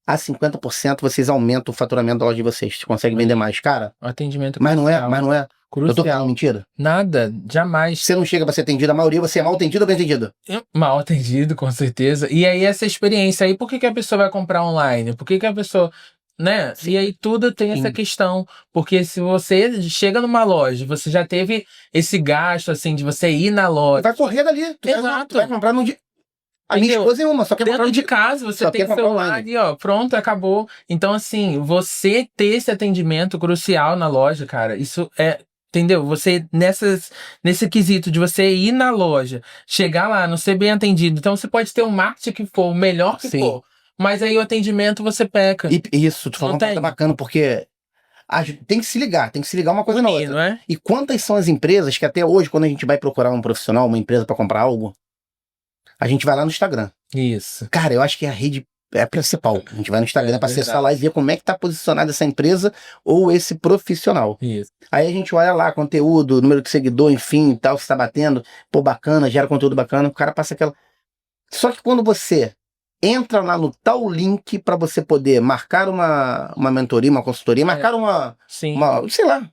a 50% vocês aumentam o faturamento da loja de vocês. Vocês conseguem vender mais. Cara, O atendimento mas não é. Eu tô crucial. falando mentira? Nada, jamais. Você não chega para ser atendido, a maioria você é mal atendido ou bem atendido? Mal atendido, com certeza. E aí, essa experiência aí, por que a pessoa vai comprar online? Por que a pessoa, né? Sim. E aí, tudo tem essa Sim. questão. Porque se você chega numa loja, você já teve esse gasto, assim, de você ir na loja. Vai correr dali. Exato. Tu vai comprar num dia. A minha Entendeu? esposa é uma, só quer comprar Dentro no de dia. casa, você Só tem quer comprar celular online. ali, ó, pronto, acabou. Então, assim, você ter esse atendimento crucial na loja, cara, isso é, entendeu? Você, nesse quesito de você ir na loja, chegar lá, não ser bem atendido. Então, você pode ter o marketing que for, o melhor que Sim. for, mas aí o atendimento você peca. E isso, tu falou Não uma coisa tem. bacana, porque tem que se ligar uma coisa na outra. Não é? E quantas são as empresas que até hoje, quando a gente vai procurar um profissional, uma empresa para comprar algo, a gente vai lá no Instagram. Isso. Cara, eu acho que a rede é a principal. A gente vai no Instagram para acessar lá e ver como é que tá posicionada essa empresa ou esse profissional. Isso. Aí a gente olha lá, conteúdo, número de seguidor, enfim, tal, se tá batendo, pô, bacana, gera conteúdo bacana, o cara passa aquela... Só que quando você entra lá no tal link para você poder marcar uma mentoria, uma consultoria, marcar Sim. sei lá,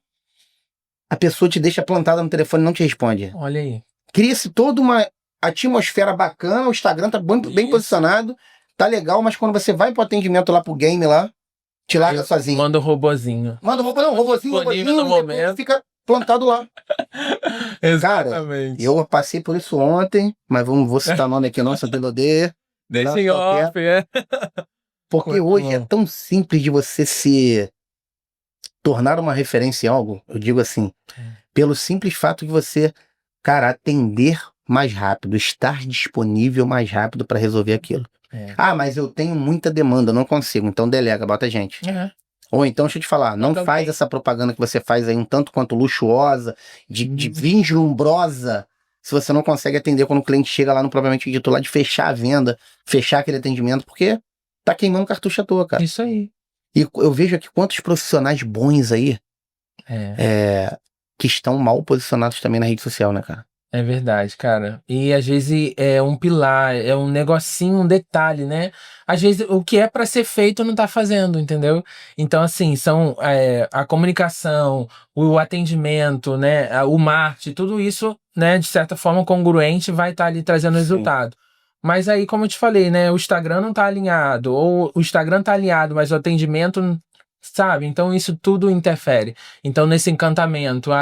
a pessoa te deixa plantada no telefone e não te responde. Olha aí. Cria-se toda uma atmosfera bacana, o Instagram tá bem posicionado, tá legal, mas quando você vai pro atendimento lá pro game lá, te larga sozinho. Manda o robozinho. Manda o robozinho, Disponível no depois momento. fica plantado lá. Cara, Exatamente. eu passei por isso ontem, mas vou citar nome aqui não, Santana Odeia. Deixa em off, é. Porque Muito hoje é bom. tão simples de você se tornar uma referência em algo, eu digo assim, pelo simples fato de você, cara, atender mais rápido, estar disponível mais rápido para resolver aquilo. Ah, mas eu tenho muita demanda, não consigo, então delega, bota gente. Ou então, deixa eu te falar, não faz essa propaganda que você faz aí um tanto quanto luxuosa, de vislumbrosa, se você não consegue atender quando o cliente chega lá no propriamente dito, lá de fechar a venda, fechar aquele atendimento, porque tá queimando cartucho à toa, cara. Isso aí. E eu vejo aqui quantos profissionais bons aí que estão mal posicionados também na rede social, né, cara? É verdade, cara. E às vezes é um pilar, é um negocinho, um detalhe, né? Às vezes o que é pra ser feito não tá fazendo, entendeu? Então, assim, são a comunicação, o atendimento, né? O marketing, tudo isso, né? De certa forma, congruente, vai estar ali trazendo resultado. Mas aí, como eu te falei, né? O Instagram não tá alinhado, ou o Instagram tá alinhado, mas o atendimento... Sabe? Então isso tudo interfere. Então nesse encantamento,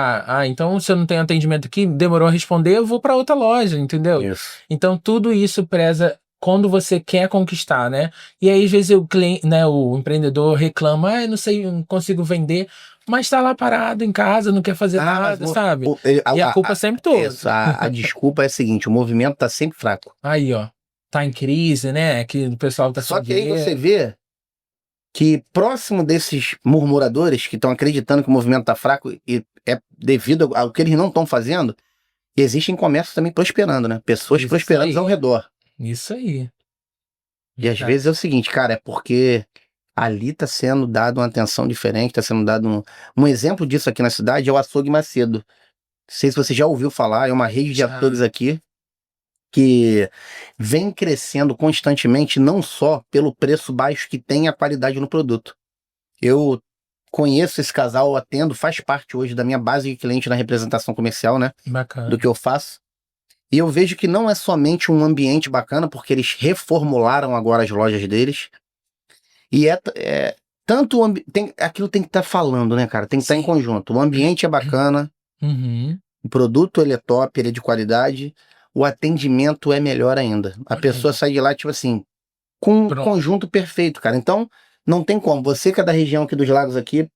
então se eu não tenho atendimento aqui, demorou a responder, eu vou para outra loja, entendeu? Isso. Então tudo isso preza quando você quer conquistar, né? E aí às vezes o cliente, né, o empreendedor reclama, não sei, não consigo vender, mas tá lá parado em casa, não quer fazer nada, sabe? E a culpa é sempre toda. Isso, a desculpa é a seguinte, o movimento tá sempre fraco. Aí, ó, tá em crise, né? Que o pessoal tá Só que aí você vê que próximo desses murmuradores que estão acreditando que o movimento está fraco e é devido ao que eles não estão fazendo, existem comércios também prosperando, né? Pessoas prosperando ao redor. Isso aí. E às vezes é o seguinte, cara, é porque ali está sendo dado uma atenção diferente, está sendo dado um exemplo disso aqui na cidade, é o Açougue Macedo. Não sei se você já ouviu falar, é uma rede de açougues aqui que vem crescendo constantemente, não só pelo preço baixo que tem a qualidade no produto. Eu conheço esse casal, atendo, faz parte hoje da minha base de cliente na representação comercial, né? Bacana. Do que eu faço. E eu vejo que não é somente um ambiente bacana, porque eles reformularam agora as lojas deles. E tanto aquilo tem que estar falando, né, cara? Tem que estar em conjunto. O ambiente é bacana, o produto ele é top, ele é de qualidade, o atendimento é melhor ainda. A pessoa sai de lá, tipo assim, com um conjunto perfeito, cara. Então, não tem como. Você que é da região aqui dos Lagos aqui,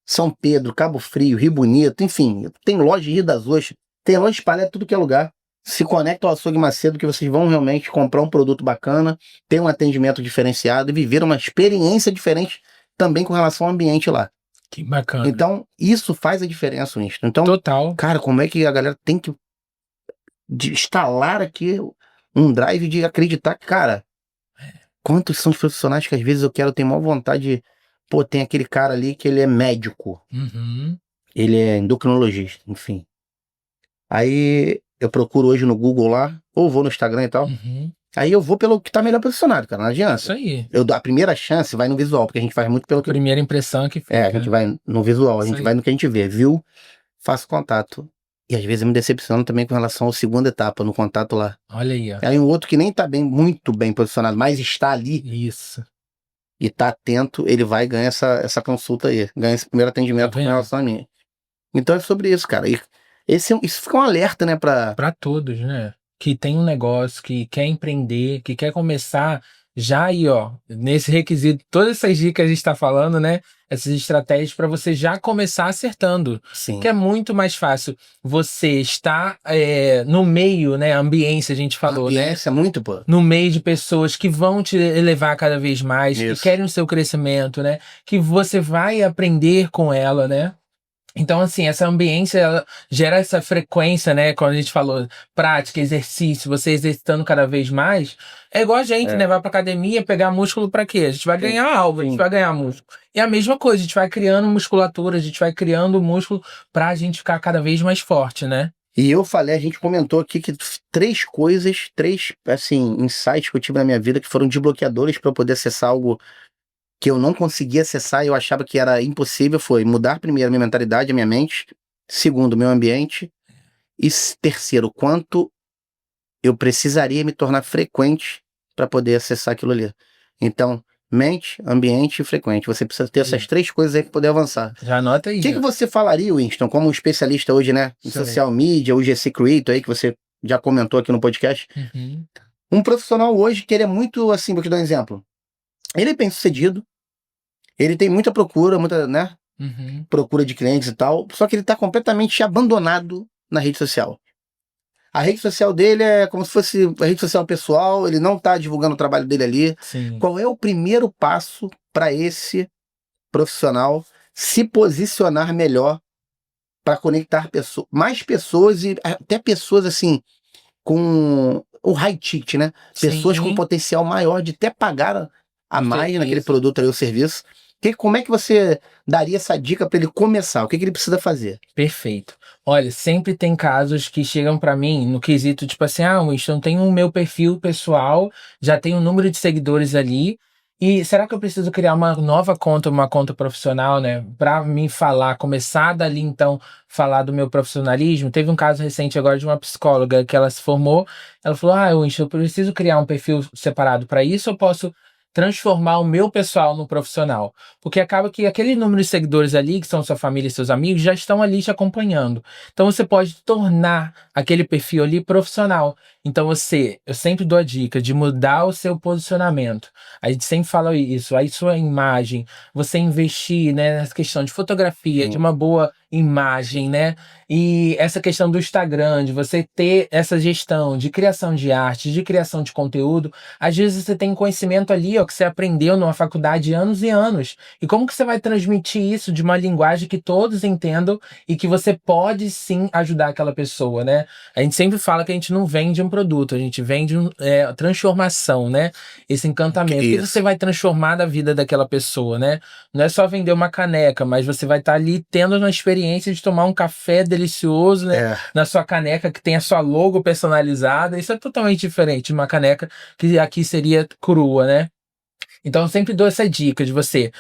São Pedro, Cabo Frio, Rio Bonito, enfim, tem loja de Rio das Ostras, tem loja espalhada em tudo que é lugar. Se conecta ao Açougue Macedo que vocês vão realmente comprar um produto bacana, ter um atendimento diferenciado e viver uma experiência diferente também com relação ao ambiente lá. Que bacana. Então, isso faz a diferença, Winston. Então, Total. cara, como é que a galera tem que instalar aqui um drive de acreditar que, cara, quantos são os profissionais que às vezes eu tenho maior vontade de, pô, tem aquele cara ali que ele é médico, Uhum. ele é endocrinologista, enfim. Aí eu procuro hoje no Google lá, ou vou no Instagram e tal. Uhum. Aí eu vou pelo que tá melhor posicionado, cara, não Isso adianta. aí. Eu dou a primeira chance, vai no visual, porque a gente faz muito pelo que. Primeira impressão que fica. A gente vai no visual, a Isso gente aí. vai no que a gente vê, viu? Faço contato. E às vezes eu me decepciono também com relação à segunda etapa, no contato lá. Olha aí, ó. Aí um outro que nem tá bem, muito bem posicionado, mas está ali Isso. e tá atento, ele vai e ganha essa consulta aí, ganha esse primeiro atendimento Tá com vendo? relação a mim. Então é sobre isso, cara. E isso fica um alerta, né, Para todos, né? Que tem um negócio, que quer empreender, que quer começar já aí, ó, nesse requisito, todas essas dicas que a gente está falando, né? Essas estratégias para você já começar acertando. Sim. Que é muito mais fácil você estar no meio, né? Ambiência, a gente falou, né? Ambiência, muito, pô. No meio de pessoas que vão te elevar cada vez mais, que Isso. querem o seu crescimento, né? Que você vai aprender com ela, né? Então, assim, essa ambiência ela gera essa frequência, né? Quando a gente falou prática, exercício, você exercitando cada vez mais, é igual a gente, né? Vai pra academia pegar músculo pra quê? A gente vai ganhar algo, a gente vai ganhar músculo. E a mesma coisa, a gente vai criando musculatura, a gente vai criando músculo pra gente ficar cada vez mais forte, né? E eu falei, a gente comentou aqui que três, assim, insights que eu tive na minha vida que foram desbloqueadores para eu poder acessar algo que eu não conseguia acessar e eu achava que era impossível, foi mudar primeiro a minha mentalidade, a minha mente, segundo, o meu ambiente, e terceiro, quanto eu precisaria me tornar frequente para poder acessar aquilo ali. Então, mente, ambiente e frequente. Você precisa ter essas três coisas aí para poder avançar. Já anota aí. O que você falaria, Winston, como especialista hoje, né, em Isso aí. social media, o GC Creator aí, que você já comentou aqui no podcast. Uhum. Um profissional hoje que ele é muito, assim, vou te dar um exemplo. Ele é bem sucedido, ele tem muita procura, muita, né, Uhum. procura de clientes e tal, só que ele tá completamente abandonado na rede social. A rede social dele é como se fosse a rede social pessoal, ele não tá divulgando o trabalho dele ali. Sim. Qual é o primeiro passo para esse profissional se posicionar melhor para conectar mais pessoas e até pessoas assim com o high ticket, né? Pessoas com Sim. potencial maior de até pagar a Com mais naquele certeza. produto ali ou serviço. Como é que você daria essa dica para ele começar? O que ele precisa fazer? Perfeito. Olha, sempre tem casos que chegam pra mim no quesito, tipo assim, Winston, tem o meu perfil pessoal, já tem um número de seguidores ali, e será que eu preciso criar uma nova conta, uma conta profissional, né? Pra me falar, começar dali então, falar do meu profissionalismo. Teve um caso recente agora de uma psicóloga que ela se formou, ela falou, Winston, eu preciso criar um perfil separado pra isso, eu posso transformar o meu pessoal no profissional. Porque acaba que aquele número de seguidores ali, que são sua família e seus amigos, já estão ali te acompanhando. Então você pode tornar aquele perfil ali profissional. Então eu sempre dou a dica de mudar o seu posicionamento. A gente sempre fala isso, aí sua imagem, você investir, né, nessa questão de fotografia, de uma boa imagem, né? E essa questão do Instagram, de você ter essa gestão de criação de arte, de criação de conteúdo, às vezes você tem conhecimento ali, ó, que você aprendeu numa faculdade anos e anos. E como que você vai transmitir isso de uma linguagem que todos entendam e que você pode sim ajudar aquela pessoa, né? A gente sempre fala que a gente não vende um produto, a gente vende transformação, né? Esse encantamento. O que você vai transformar na vida daquela pessoa, né? Não é só vender uma caneca, mas você vai estar ali tendo uma experiência de tomar um café delicioso, né? Na sua caneca que tem a sua logo personalizada. Isso é totalmente diferente de uma caneca que aqui seria crua, né? Então eu sempre dou essa dica de você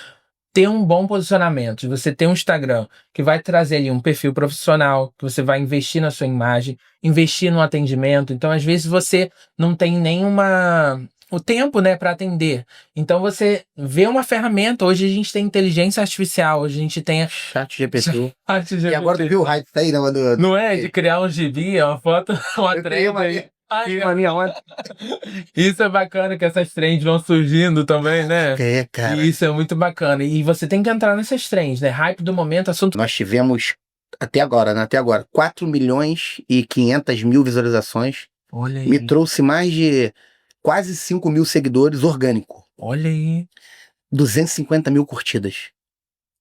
ter um bom posicionamento, de você ter um Instagram que vai trazer ali um perfil profissional, que você vai investir na sua imagem, investir no atendimento. Então, às vezes, você não tem o tempo, né, para atender. Então, você vê uma ferramenta. Hoje a gente tem inteligência artificial, hoje a gente tem Chat GPT. E agora tu viu o hype tá aí, né? Não é? De criar um gibi, uma foto, uma trend aí. Isso é bacana que essas trends vão surgindo também, né? Cara. E isso é muito bacana. E você tem que entrar nessas trends, né? Hype do momento, assunto. Nós tivemos, até agora, 4 milhões e 500 mil visualizações. Olha aí. Me trouxe mais de quase 5 mil seguidores orgânico. Olha aí. 250 mil curtidas.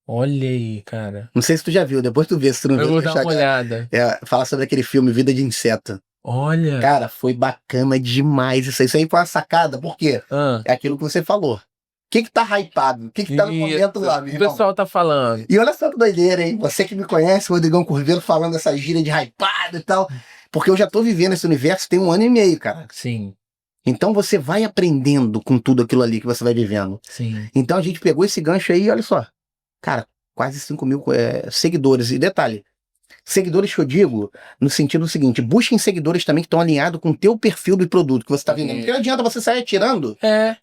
Olha aí, cara. Não sei se tu já viu, depois tu vê, se tu não Eu viu, vou tu dar uma vai olhada. falar sobre aquele filme Vida de Inseto. Olha. Cara, foi bacana demais isso aí. Isso aí foi uma sacada, por quê? Ah, É aquilo que você falou. O que que tá hypado? O que que tá no momento lá, meu o irmão? pessoal tá falando. E olha só que doideira, hein? Você que me conhece, o Rodrigão Curvelo, falando essa gíria de hypado e tal. Porque eu já tô vivendo esse universo tem 1 ano e meio, cara. Sim, Então você vai aprendendo com tudo aquilo ali que você vai vivendo. sim. Então a gente pegou esse gancho aí, olha só. Cara, quase 5 mil seguidores. E detalhe, seguidores que eu digo no sentido seguinte, busquem seguidores também que estão alinhados com o teu perfil do produto que você está vendendo. Porque não adianta você sair atirando. É.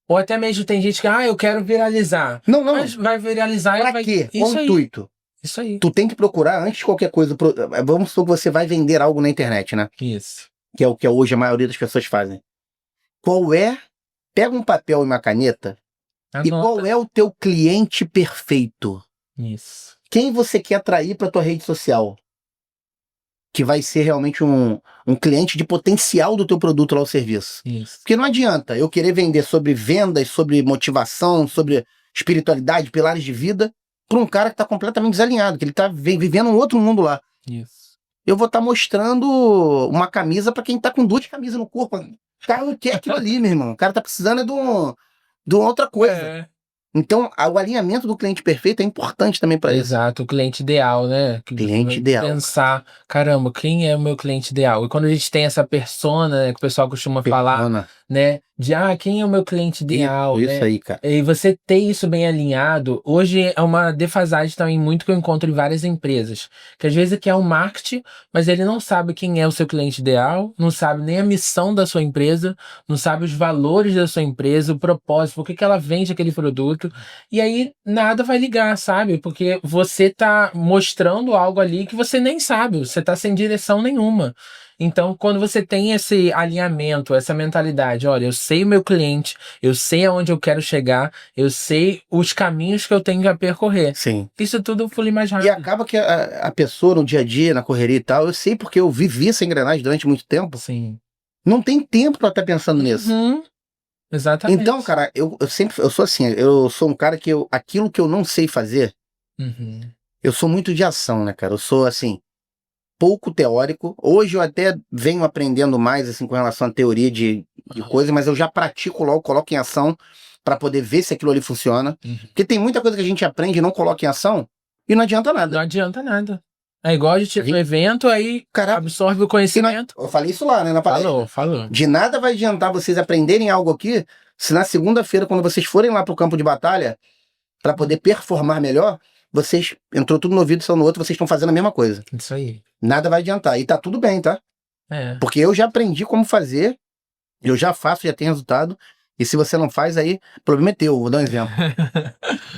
Ou até mesmo tem gente que, eu quero viralizar. Não, não. Mas vai viralizar e Pra vai... quê? Qual Isso o aí, intuito? isso aí. Tu tem que procurar, antes de qualquer coisa, vamos supor que você vai vender algo na internet, né? Isso. Que é o que hoje a maioria das pessoas fazem. Qual é? Pega um papel e uma caneta e Anota. qual é o teu cliente perfeito? Isso. Quem você quer atrair para tua rede social? Que vai ser realmente um cliente de potencial do teu produto lá ou serviço. Isso. Porque não adianta eu querer vender sobre vendas, sobre motivação, sobre espiritualidade, pilares de vida, para um cara que está completamente desalinhado, que ele está vivendo um outro mundo lá. Isso. Eu vou estar mostrando uma camisa para quem está com 2 camisas no corpo. O cara não quer aquilo ali, meu irmão. O cara tá precisando de uma outra coisa. É. Então, o alinhamento do cliente perfeito é importante também para isso. Exato, o cliente ideal, né? Que Cliente vai ideal. Pensar, caramba, quem é o meu cliente ideal? E quando a gente tem essa persona, né, que o pessoal costuma falar, Persona. né? De, quem é o meu cliente ideal, Isso né? aí, cara. E você ter isso bem alinhado, hoje é uma defasagem também muito que eu encontro em várias empresas. Que às vezes quer um marketing, mas ele não sabe quem é o seu cliente ideal, não sabe nem a missão da sua empresa, não sabe os valores da sua empresa, o propósito, por que que ela vende aquele produto. E aí nada vai ligar, sabe? Porque você tá mostrando algo ali que você nem sabe, você tá sem direção nenhuma. Então, quando você tem esse alinhamento, essa mentalidade, olha, eu sei o meu cliente, eu sei aonde eu quero chegar, eu sei os caminhos que eu tenho a percorrer. Sim. Isso tudo flui mais E rápido. acaba que a pessoa no dia a dia, na correria e tal, eu sei porque eu vivi essa engrenagem durante muito tempo, Sim. não tem tempo pra estar pensando nisso. Uhum. Exatamente. Então, cara, eu sou assim, eu sou um cara que aquilo que eu não sei fazer, Uhum. eu sou muito de ação, né, cara? Eu sou, assim, pouco teórico. Hoje eu até venho aprendendo mais, assim, com relação à teoria de coisa, mas eu já pratico logo, coloco em ação pra poder ver se aquilo ali funciona. Uhum. Porque tem muita coisa que a gente aprende e não coloca em ação e não adianta nada. Não adianta nada. É igual a gente no evento, aí Cara, absorve o conhecimento. eu falei isso lá, né, na palestra. Falou. De nada vai adiantar vocês aprenderem algo aqui se na segunda-feira, quando vocês forem lá pro campo de batalha, pra poder performar melhor, vocês entrou tudo no ouvido, só no outro, vocês estão fazendo a mesma coisa. Isso aí. Nada vai adiantar. E tá tudo bem, tá? É. Porque eu já aprendi como fazer, eu já faço, já tenho resultado. E se você não faz, aí, o problema é teu, vou dar um exemplo.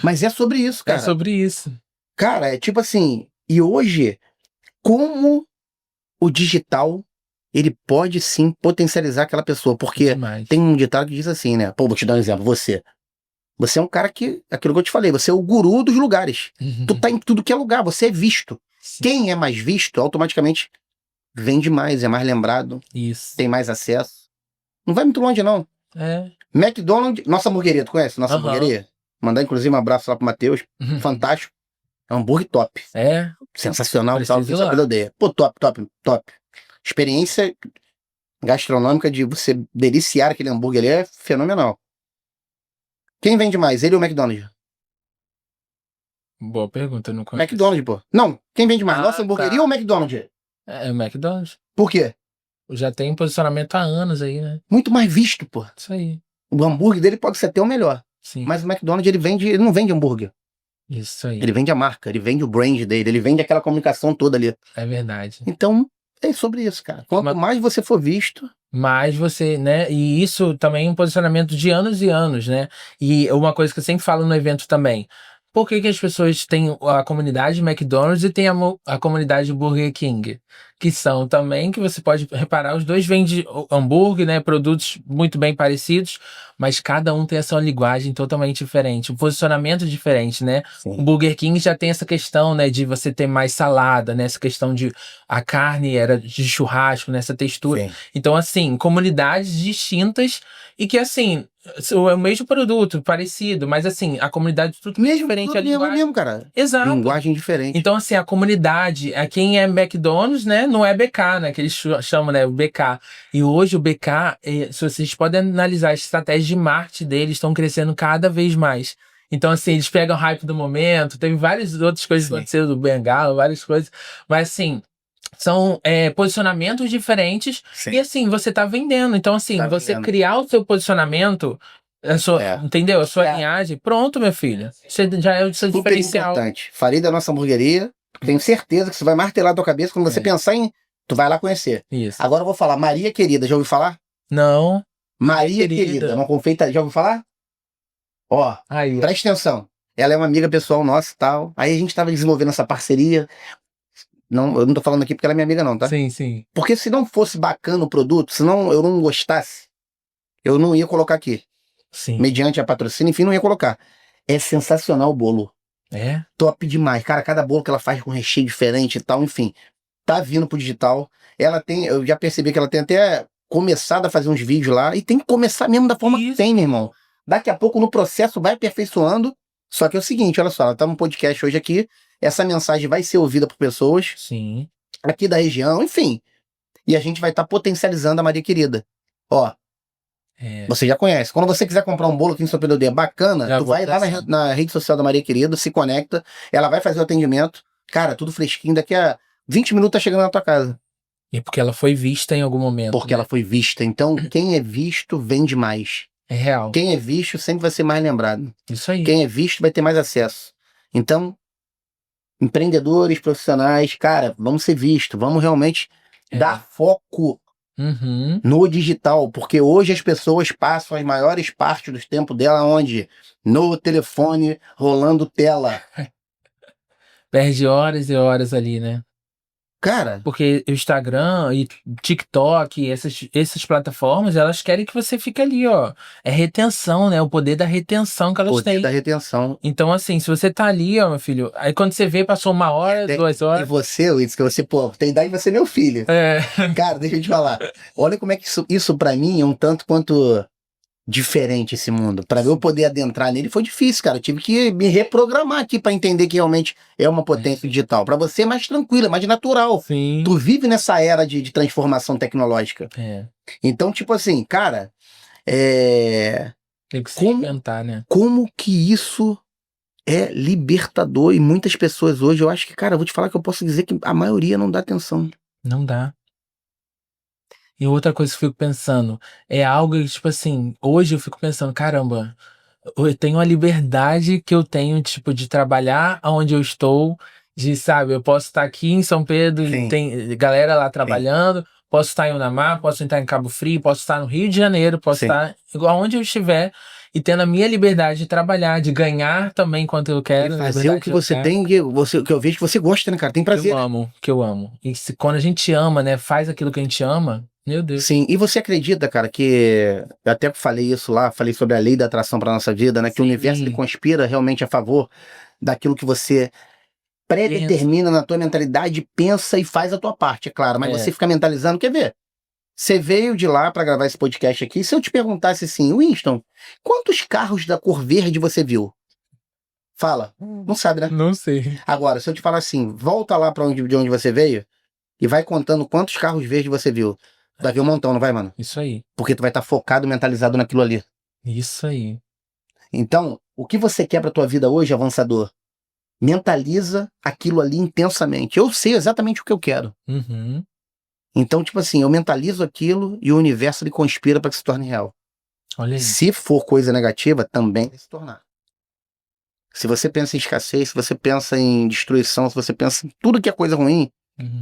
Mas é sobre isso, cara. É sobre isso. Cara, é tipo assim, e hoje, como o digital, ele pode sim potencializar aquela pessoa, porque Demais. tem um ditado que diz assim, né? Pô, vou te dar um exemplo, você é um cara que, aquilo que eu te falei, você é o guru dos lugares. Tu tá em tudo que é lugar, você é visto. Sim. Quem é mais visto, automaticamente vende mais, é mais lembrado, Isso. tem mais acesso. Não vai muito longe, não. É. McDonald's, nossa hamburgueria, tu conhece nossa hamburgueria? Mandar inclusive um abraço lá pro Matheus, fantástico. É um hambúrguer top. É. Sensacional, Preciso tal, ir que lá. sabe odeia. Pô, top, top, top. Experiência gastronômica de você deliciar aquele hambúrguer ali é fenomenal. Quem vende mais, ele ou o McDonald's? Boa pergunta, eu não conheço. McDonald's, pô. Não, quem vende mais, nossa hamburgueria tá. ou o McDonald's? É o McDonald's. Por quê? Já tem posicionamento há anos aí, né? Muito mais visto, pô. Isso aí. O hambúrguer dele pode ser até o melhor. Sim. Mas o McDonald's, ele não vende hambúrguer. Isso aí. Ele vende a marca, ele vende o brand dele, ele vende aquela comunicação toda ali. É verdade. Então, é sobre isso, cara. Quanto mais você for visto... Mas você, né? E isso também é um posicionamento de anos e anos, né? E uma coisa que eu sempre falo no evento também. Por que que as pessoas têm a comunidade McDonald's e tem a comunidade Burger King? que são também, que você pode reparar, os dois vendem hambúrguer, né? Produtos muito bem parecidos, mas cada um tem a sua linguagem totalmente diferente, um posicionamento diferente, né? O Sim. Burger King já tem essa questão, né, de você ter mais salada, né? Essa questão de a carne era de churrasco, nessa textura. Sim. Então, assim, comunidades distintas e que, assim, é o mesmo produto, parecido, mas, assim, a comunidade é tudo Mesmo, diferente, a tudo mesmo, linguagem. mesmo, cara. Exato. Linguagem diferente. Então, assim, a comunidade, quem é McDonald's, né, não é BK, né, que eles chamam, né, o BK. E hoje o BK, se vocês podem analisar as estratégias de marketing deles, estão crescendo cada vez mais. Então, assim, eles pegam o hype do momento, teve várias outras coisas que aconteceram do Bengala, várias coisas, mas, assim, são posicionamentos diferentes. Sim. E, assim, você tá vendendo. Então, assim, Tá você vendendo. criar o seu posicionamento, entendeu? A sua linhagem, pronto, meu filho. Você já é o seu Super diferencial. importante. Falei da nossa hamburgueria. Tenho certeza que isso vai martelar na tua cabeça quando você pensar em. Tu vai lá conhecer. Isso. Agora eu vou falar Maria Querida. Já ouviu falar? Não. Maria Querida. Não confeita. Já ouviu falar? Ó, Aí. preste atenção. Ela é uma amiga pessoal nossa e tal. Aí a gente tava desenvolvendo essa parceria. Não, eu não tô falando aqui porque ela é minha amiga, não, tá? Sim, sim. Porque se não fosse bacana o produto, se não, eu não gostasse, eu não ia colocar aqui. Sim. Mediante a patrocínio, enfim, não ia colocar. É sensacional o bolo. É? Top demais. Cara, cada bolo que ela faz com recheio diferente e tal, enfim. Tá vindo pro digital. Ela tem, eu já percebi que ela tem até começado a fazer uns vídeos lá. E tem que começar mesmo da forma que tem, meu irmão. Daqui a pouco, no processo, vai aperfeiçoando. Só que é o seguinte, olha só, ela tá num podcast hoje aqui. Essa mensagem vai ser ouvida por pessoas Sim. aqui da região, enfim. E a gente vai estar potencializando a Maria Querida. Ó, você já conhece. Quando você quiser comprar um bolo aqui em São Pedro do Odeia bacana, Já tu vou vai lá na rede social da Maria Querida, se conecta, ela vai fazer o atendimento. Cara, tudo fresquinho, daqui a 20 minutos tá chegando na tua casa. E porque ela foi vista em algum momento. Porque ela foi vista. Então, quem é visto vende mais. É real. Quem é visto sempre vai ser mais lembrado. Isso aí. Quem é visto vai ter mais acesso. Então, empreendedores, profissionais, cara, vamos ser vistos, vamos realmente dar foco no digital, porque hoje as pessoas passam as maiores partes do tempo dela onde? No telefone, rolando tela. Perde horas e horas ali, né? Cara, Porque o Instagram e TikTok, essas plataformas, elas querem que você fique ali, ó. É retenção, né? O poder da retenção que elas poder têm. da retenção. Então, assim, se você tá ali, ó, meu filho, aí quando você vê, passou 1 hora, 2 E horas. você, Luiz, que você, pô, tem idade de você é meu filho. Cara, deixa eu te falar. Olha como é que isso para mim é um tanto quanto diferente esse mundo. Para eu poder adentrar nele foi difícil, cara. Eu tive que me reprogramar aqui para entender que realmente é uma potência digital. Para você é mais tranquilo, é mais natural. Sim. Tu vive nessa era de transformação tecnológica. Então, tipo assim, cara, tem que se inventar, né? Como que isso é libertador e muitas pessoas hoje, eu acho que, cara, eu vou te falar que eu posso dizer que a maioria não dá atenção. Não dá. E outra coisa que eu fico pensando, é algo que, tipo assim, hoje eu fico pensando, caramba, eu tenho a liberdade que eu tenho, tipo, de trabalhar onde eu estou, de, sabe, eu posso estar aqui em São Pedro, tem galera lá trabalhando, posso estar em Unamar, posso estar em Cabo Frio, posso estar no Rio de Janeiro, posso estar aonde eu estiver, e tendo a minha liberdade de trabalhar, de ganhar também quanto eu quero. E fazer o que você tem, que eu vejo que você gosta, né, cara? Tem prazer. Que eu amo. E quando a gente ama, né, faz aquilo que a gente ama, meu Deus. Sim, e você acredita, cara, que eu até falei isso lá, falei sobre a lei da atração para nossa vida, né? Que o universo ele conspira realmente a favor daquilo que você predetermina na tua mentalidade, pensa e faz a tua parte, é claro. Mas você fica mentalizando, quer ver? Você veio de lá para gravar esse podcast aqui. Se eu te perguntasse assim, Winston, quantos carros da cor verde você viu? Fala. Não sabe, né? Não sei. Agora, se eu te falar assim, volta lá de onde você veio e vai contando quantos carros verdes você viu. Vai ver um montão, não vai, mano? Isso aí. Porque tu vai estar focado, mentalizado naquilo ali. Isso aí. Então, o que você quer pra tua vida hoje, avançador? Mentaliza aquilo ali intensamente. Eu sei exatamente o que eu quero. Então, tipo assim, eu mentalizo aquilo e o universo ele conspira para que se torne real. Olha aí. Se for coisa negativa, também vai se tornar. Se você pensa em escassez, se você pensa em destruição, se você pensa em tudo que é coisa ruim,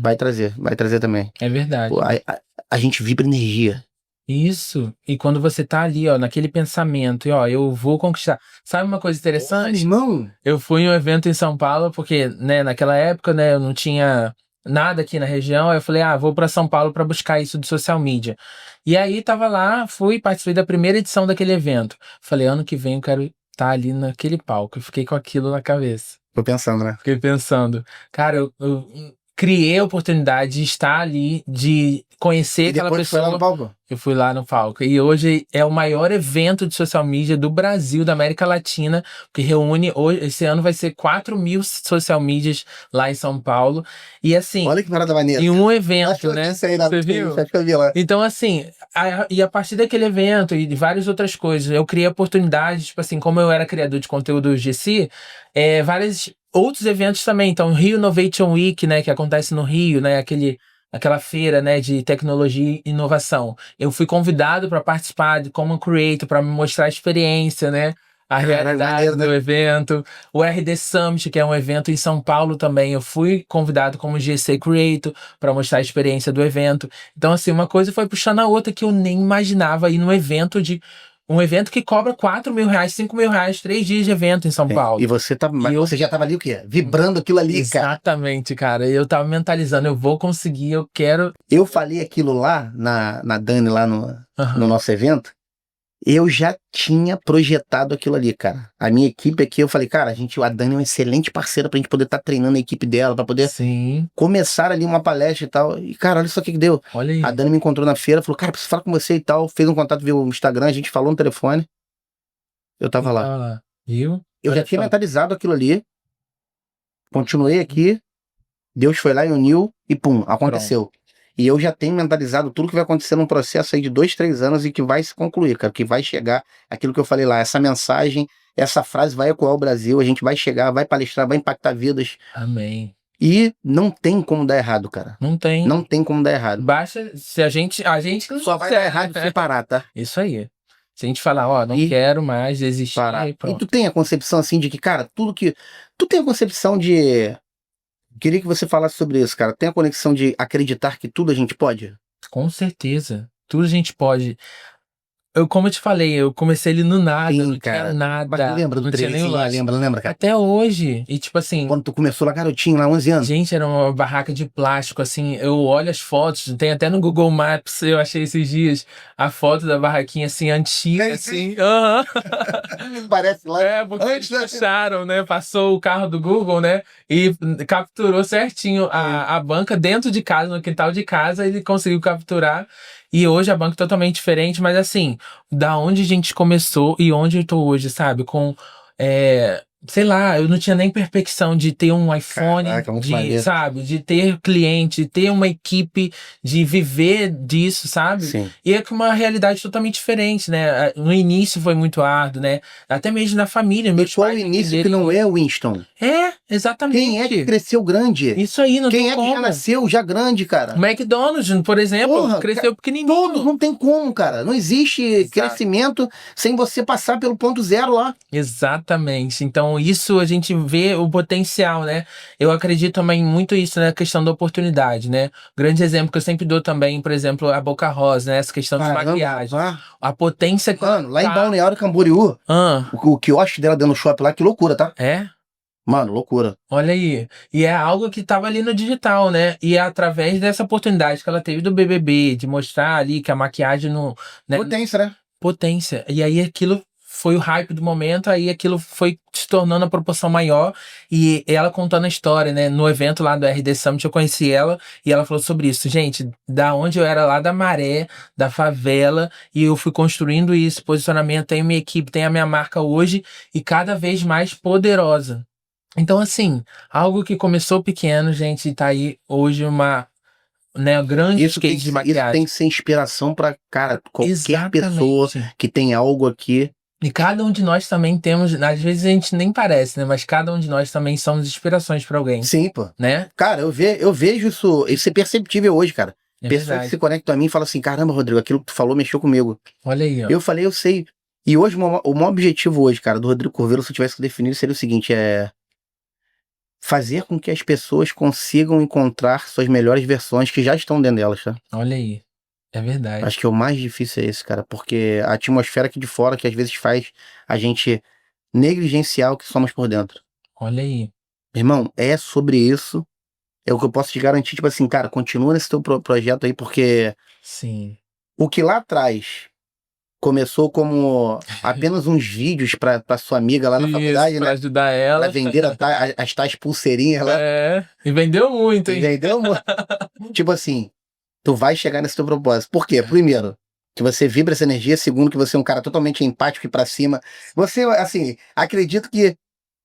vai trazer também. É verdade. A gente vibra energia. Isso. E quando você tá ali, ó, naquele pensamento, e ó, eu vou conquistar. Sabe uma coisa interessante? Irmão! Eu fui em um evento em São Paulo, porque, né, naquela época, né, eu não tinha nada aqui na região. Aí eu falei, vou pra São Paulo pra buscar isso de social media. E aí tava lá, participei da primeira edição daquele evento. Falei, ano que vem eu quero estar ali naquele palco. Eu fiquei com aquilo na cabeça. Tô pensando, né? Fiquei pensando, cara, eu criei a oportunidade de estar ali, de conhecer E aquela depois foi lá no pessoa. palco? Eu fui lá no palco. E hoje é o maior evento de social media do Brasil, da América Latina, que reúne, hoje, esse ano vai ser 4.000 social medias lá em São Paulo. E assim, Olha que parada maneira. em um Acho que evento, eu né? disse aí na Você viu? acho que eu vi lá. Então, assim, e a partir daquele evento e de várias outras coisas, eu criei oportunidades, tipo assim, como eu era criador de conteúdo GC, vários outros eventos também. Então, Rio Innovation Week, né, que acontece no Rio, né, aquela feira, né, de tecnologia e inovação. Eu fui convidado para participar de como creator, para me mostrar a experiência, né, a Caralho, realidade maneiro, né? do evento. O RD Summit, que é um evento em São Paulo também, eu fui convidado como GC Creator para mostrar a experiência do evento. Então, assim, uma coisa foi puxando a outra que eu nem imaginava ir num evento um evento que cobra 4 mil reais, 5 mil reais, 3 dias de evento em São Sim. Paulo. E você tá, E eu você já tava ali o quê? Vibrando aquilo ali, cara. Exatamente, cara. Eu tava mentalizando, eu vou conseguir, eu quero. Eu falei aquilo lá na Dani, lá no Aham. nosso evento. Eu já tinha projetado aquilo ali, cara. A minha equipe aqui, eu falei, cara, a Dani é uma excelente parceira pra gente poder estar treinando a equipe dela, pra poder Sim, começar ali uma palestra e tal. E, cara, olha só o que que deu. olha A aí. Dani me encontrou na feira, falou, cara, preciso falar com você e tal. Fez um contato via o Instagram, a gente falou no telefone. Eu E tava lá. tava lá. Viu? Eu já Olha tinha só. mentalizado aquilo ali, continuei aqui, Deus foi lá e uniu e pum, Pronto. aconteceu. E eu já tenho mentalizado tudo que vai acontecer num processo aí de 2, 3 anos e que vai se concluir, cara, que vai chegar aquilo que eu falei lá, essa mensagem, essa frase vai ecoar o Brasil, a gente vai chegar, vai palestrar, vai impactar vidas Amém. e não tem como dar errado, cara. Não tem. Não tem como dar errado. Basta se a gente que não Só vai dar quiser, errado se né? parar, tá? Isso aí. Se a gente falar, ó, não E quero mais desistir, parar. aí E tu pronto. tem a concepção assim de que, cara, tudo que. Tu tem a concepção de. Queria que você falasse sobre isso, cara. Tem a conexão de acreditar que tudo a gente pode? Com certeza. Tudo a gente pode. Como eu te falei, eu comecei ali no nada, Sim, não tinha cara. Mas tu nada, lembra do não tinha nem o trailer lá? lanche. Lembra, cara? Até hoje. E tipo assim, Quando tu começou lá, garotinho, lá, 11 anos. gente, era uma barraca de plástico, assim. Eu olho as fotos, tem até no Google Maps, eu achei esses dias a foto da barraquinha assim, antiga, É, assim. Aham. Parece lá. Porque Antes eles da. acharam, né? Passou o carro do Google, né? E capturou certinho a banca dentro de casa, no quintal de casa, ele conseguiu capturar. E hoje a banca é totalmente diferente, mas assim, da onde a gente começou e onde eu tô hoje, sabe? Sei lá, eu não tinha nem perspectiva de ter um iPhone, Caraca, muito maneiro. sabe? De ter cliente, de ter uma equipe, de viver disso, sabe? Sim. E é com uma realidade totalmente diferente, né? No início foi muito árduo, né? Até mesmo na família, E meus qual o pais início que entenderem não é, isso. Winston? Quem é que Exatamente. cresceu grande? Isso aí, não tem Quem é que já como. nasceu já grande, O cara? McDonald's, por exemplo, Porra, cresceu todos pequenininho. não tem como, cara. Não existe Exato. crescimento sem você passar pelo ponto zero lá. Exatamente. Então, isso a gente vê o potencial, né? Eu acredito também muito isso na questão da oportunidade, né? Grande exemplo que eu sempre dou também, por exemplo, a Boca Rosa, né? Essa questão de Caramba, maquiagem. vá. A potência que ela Mano, lá em tá. Balneário Camboriú, Ah, o quiosque dela dentro do shopping lá, que loucura, tá? é? Mano, loucura. Olha aí. E é algo que estava ali no digital, né? E é através dessa oportunidade que ela teve do BBB, de mostrar ali que a maquiagem não, né, Potência, né? potência. E aí aquilo foi o hype do momento, aí aquilo foi se tornando a proporção maior e ela contando a história, né? No evento lá do RD Summit eu conheci ela e ela falou sobre isso. Gente, da onde eu era lá da Maré, da favela, e eu fui construindo isso, posicionamento, tenho minha equipe, tenho a minha marca hoje e cada vez mais poderosa. Então, assim, algo que começou pequeno, gente, tá aí hoje né, grande skate de Isso tem maquiagem. que ser inspiração pra, cara, qualquer pessoa Exatamente. que tem algo aqui. E cada um de nós também temos, às vezes a gente nem parece, né? Mas cada um de nós também somos inspirações para alguém, Sim, pô. né? Cara, eu vejo isso é perceptível hoje, cara. É Pessoas que se verdade. conectam a mim e falam assim: caramba, Rodrigo, aquilo que tu falou mexeu comigo. Olha aí, ó. Eu falei, eu sei. E hoje, o maior objetivo hoje, cara, do Rodrigo Corvelo, se eu tivesse que definir, seria o seguinte: é fazer com que as pessoas consigam encontrar suas melhores versões que já estão dentro delas, tá? Olha aí. É verdade. Acho que o mais difícil é esse, cara, porque a atmosfera aqui de fora que às vezes faz a gente negligenciar o que somos por dentro. Olha aí. Irmão, é sobre isso É o que eu posso te garantir, tipo assim, cara, continua nesse teu projeto aí, porque Sim. o que lá atrás começou como apenas uns vídeos pra sua amiga lá na Isso, faculdade, pra né? ajudar Pra ela. vender as tais pulseirinhas lá. É, e vendeu muito, E hein? vendeu, tipo assim, tu vai chegar nesse teu propósito. Por quê? Primeiro, que você vibra essa energia. Segundo, que você é um cara totalmente empático e pra cima. Você, assim, acredito que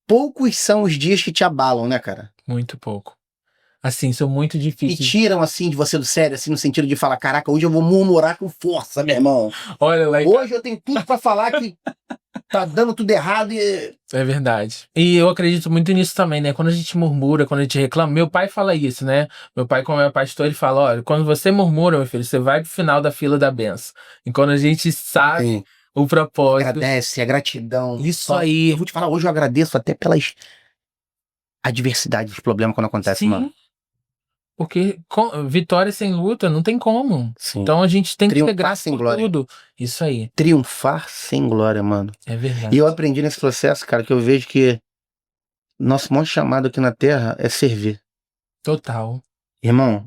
poucos são os dias que te abalam, né, cara? Muito pouco. Assim, são muito Que difíceis. tiram, assim, de você do sério, assim, no sentido de falar, caraca, hoje eu vou murmurar com força, meu irmão. Olha lá, Hoje eu tenho tudo pra falar que tá dando tudo errado e... é verdade. E eu acredito muito nisso também, né? Quando a gente murmura, quando a gente reclama, meu pai fala isso, né? Meu pai, como é pastor, ele fala: olha, quando você murmura, meu filho, você vai pro final da fila da benção. E quando a gente sabe Sim. o propósito, Agradece, a gratidão. isso Só, aí. eu vou te falar, hoje eu agradeço até pelas adversidades, dos problemas quando acontece, mano. Sim, porque vitória sem luta não tem como. Sim. Então a gente tem que ser Triunfar grato sem por glória. tudo. Isso aí. Triunfar sem glória, mano. É E verdade. eu aprendi nesse processo, cara, que eu vejo que nosso maior chamado aqui na Terra é servir. Total. Irmão,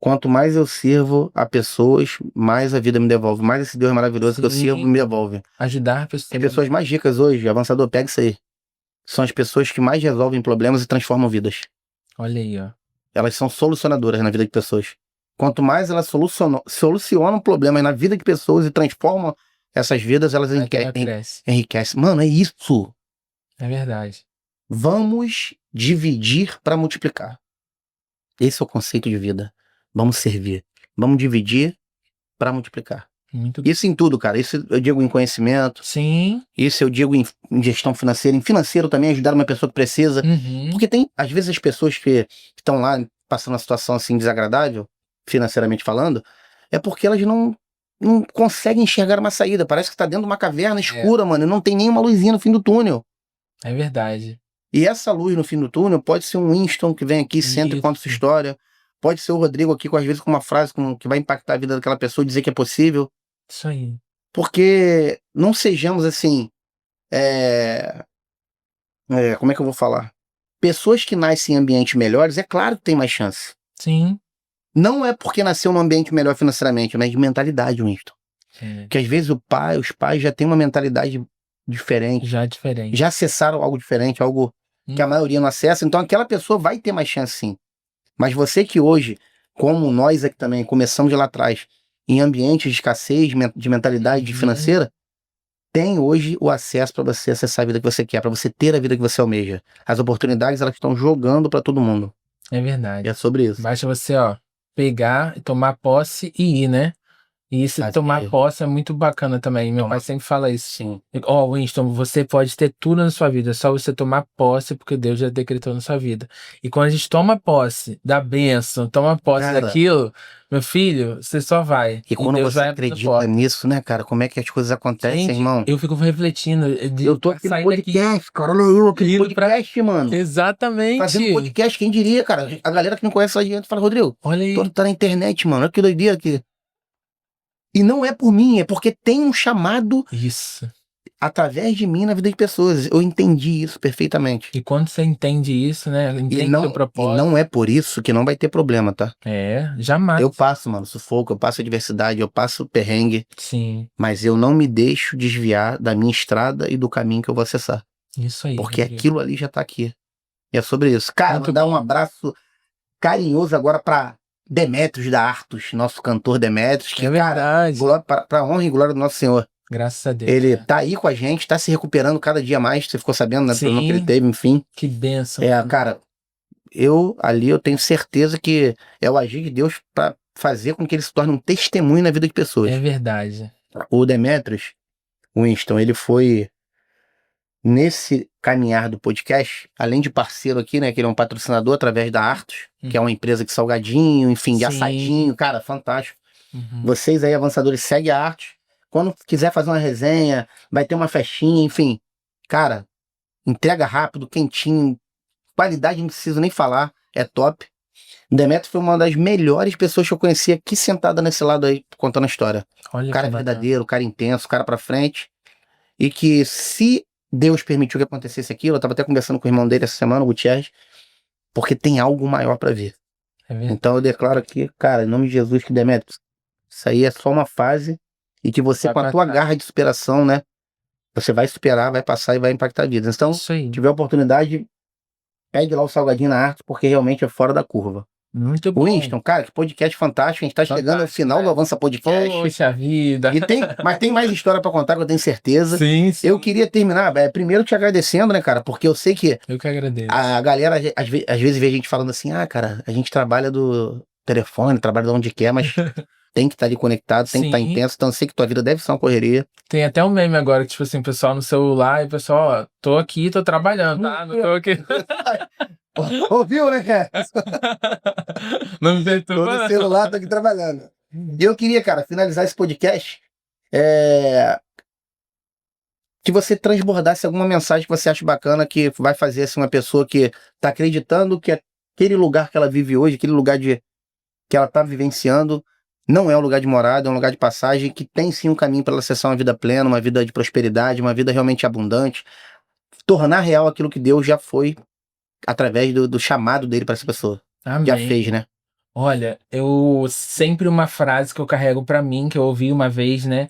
quanto mais eu sirvo a pessoas, mais a vida me devolve. Mais esse Deus maravilhoso que eu sirvo Sim. me devolve. Ajudar Tem pessoas. pessoas mais ricas hoje, avançador, pega isso aí. São as pessoas que mais resolvem problemas e transformam vidas. Olha aí, ó. Elas são solucionadoras na vida de pessoas. Quanto mais elas solucionam problemas na vida de pessoas e transformam essas vidas, elas Aí que ela cresce. enriquecem. Mano, é isso. É verdade. Vamos dividir para multiplicar. Esse é o conceito de vida. Vamos servir. Vamos dividir para multiplicar. Muito. Isso em tudo, cara. Isso eu digo em conhecimento. Sim. Isso eu digo em gestão financeira. Em financeiro também, ajudar uma pessoa que precisa. Uhum. Porque tem, às vezes, as pessoas que estão lá passando uma situação assim desagradável, financeiramente falando, é porque elas não conseguem enxergar uma saída. Parece que tá dentro de uma caverna escura, mano, e não tem nenhuma luzinha no fim do túnel. É verdade. E essa luz no fim do túnel pode ser um Winston que vem aqui, senta e conta sua história. Pode ser o Rodrigo aqui, às vezes, com uma frase que vai impactar a vida daquela pessoa, dizer que é possível. Isso aí. Porque não sejamos assim. Como é que eu vou falar? Pessoas que nascem em ambientes melhores, é claro que tem mais chance. Sim. Não é porque nasceu num ambiente melhor financeiramente, mas de mentalidade, Winston. É. Porque às vezes os pais já têm uma mentalidade diferente. Já diferente. Já acessaram algo diferente, algo que a maioria não acessa. Então aquela pessoa vai ter mais chance, sim. Mas você que hoje, como nós aqui também, começamos de lá atrás, em ambientes de escassez, de mentalidade financeira, tem hoje o acesso para você acessar a vida que você quer, para você ter a vida que você almeja. As oportunidades, elas estão jogando para todo mundo. É verdade. E é sobre isso. Basta você, ó, pegar, tomar posse e ir, né? E isso, tomar posse é muito bacana também. Meu pai sempre fala isso. Sim. Ó, Winston, você pode ter tudo na sua vida, é só você tomar posse, porque Deus já decretou na sua vida. E quando a gente toma posse da bênção, toma posse daquilo, meu filho, você só vai. E quando Deus você vai acredita nisso, né, cara? Como é que as coisas acontecem, Gente, irmão? eu fico refletindo. Eu tô aqui no podcast, cara. Olha eu aqui no podcast, mano. Exatamente. Fazendo podcast, quem diria, cara? A galera que não conhece a gente fala, Rodrigo, olha aí. Todo tá na internet, mano. Olha que doideira aqui. E não é por mim, é porque tem um chamado isso através de mim na vida de pessoas. Eu entendi isso perfeitamente. E quando você entende isso, né? Entende o seu propósito. E não é por isso que não vai ter problema, tá? Jamais. Eu passo, mano, sufoco, eu passo adversidade, eu passo perrengue. Sim. Mas eu não me deixo desviar da minha estrada e do caminho que eu vou acessar. Isso aí. Porque aquilo ali já tá aqui. E é sobre isso. Cara, vou dar um abraço carinhoso agora pra Demetrios da Artus, nosso cantor Demetrios, que, verdade. Cara, pra honra e glória do nosso Senhor. Graças a Deus. Ele tá aí com a gente, tá se recuperando cada dia mais, você ficou sabendo, né? Do problema que ele teve, enfim. Que bênção. Cara, eu tenho certeza que é o agir de Deus pra fazer com que ele se torne um testemunho na vida de pessoas. É verdade. O Demetrios, Winston, ele foi nesse caminhar do podcast, além de parceiro aqui, né, que ele é um patrocinador através da Artus, que é uma empresa de salgadinho, enfim, de assadinho, cara, fantástico. Vocês aí, avançadores, seguem a Artus. Quando quiser fazer uma resenha, vai ter uma festinha, enfim. Cara, entrega rápido, quentinho, qualidade não preciso nem falar, é top. Demetrio foi uma das melhores pessoas que eu conheci aqui sentada nesse lado aí, contando a história. Olha, o cara é verdadeiro, o cara intenso, o cara pra frente. E que se Deus permitiu que acontecesse aquilo, eu tava até conversando com o irmão dele essa semana, o Gutierrez, porque tem algo maior para ver. É verdade. Então eu declaro aqui, cara, em nome de Jesus, que Demétrios, isso aí é só uma fase e que você, Vai com a tua passar. garra de superação, né, você vai superar, vai passar e vai impactar vidas. Então, Isso aí. se tiver oportunidade, pede lá o salgadinho na arte, porque realmente é fora da curva. Muito bom. Winston, cara, que podcast fantástico. A gente tá chegando ao Fantástico, final né? do Avança Podcast. Poxa vida. Mas tem mais história pra contar, que eu tenho certeza. Sim, sim. Eu queria terminar, primeiro te agradecendo, né, cara? Porque eu sei que Eu que agradeço. a galera às vezes vê a gente falando assim, cara, a gente trabalha do telefone, trabalha de onde quer, mas tem que estar ali conectado, tem que estar Sim. intenso. Então eu sei que tua vida deve ser uma correria. Tem até um meme agora, que, tipo assim, o pessoal no celular e o pessoal, ó, tô aqui, tô trabalhando, tá? Não tô aqui. Ouviu, né, cara? Não me Tô perturba, no não. celular, tô aqui trabalhando. E eu queria, cara, finalizar esse podcast que você transbordasse alguma mensagem que você acha bacana, que vai fazer assim, uma pessoa que tá acreditando que aquele lugar que ela vive hoje, aquele lugar que ela tá vivenciando, não é um lugar de morada, é um lugar de passagem, que tem sim um caminho para ela acessar uma vida plena, uma vida de prosperidade, uma vida realmente abundante, tornar real aquilo que Deus já foi através do chamado dele para essa pessoa. Já Amém. fez, né? Olha, eu sempre uma frase que eu carrego pra mim, que eu ouvi uma vez, né?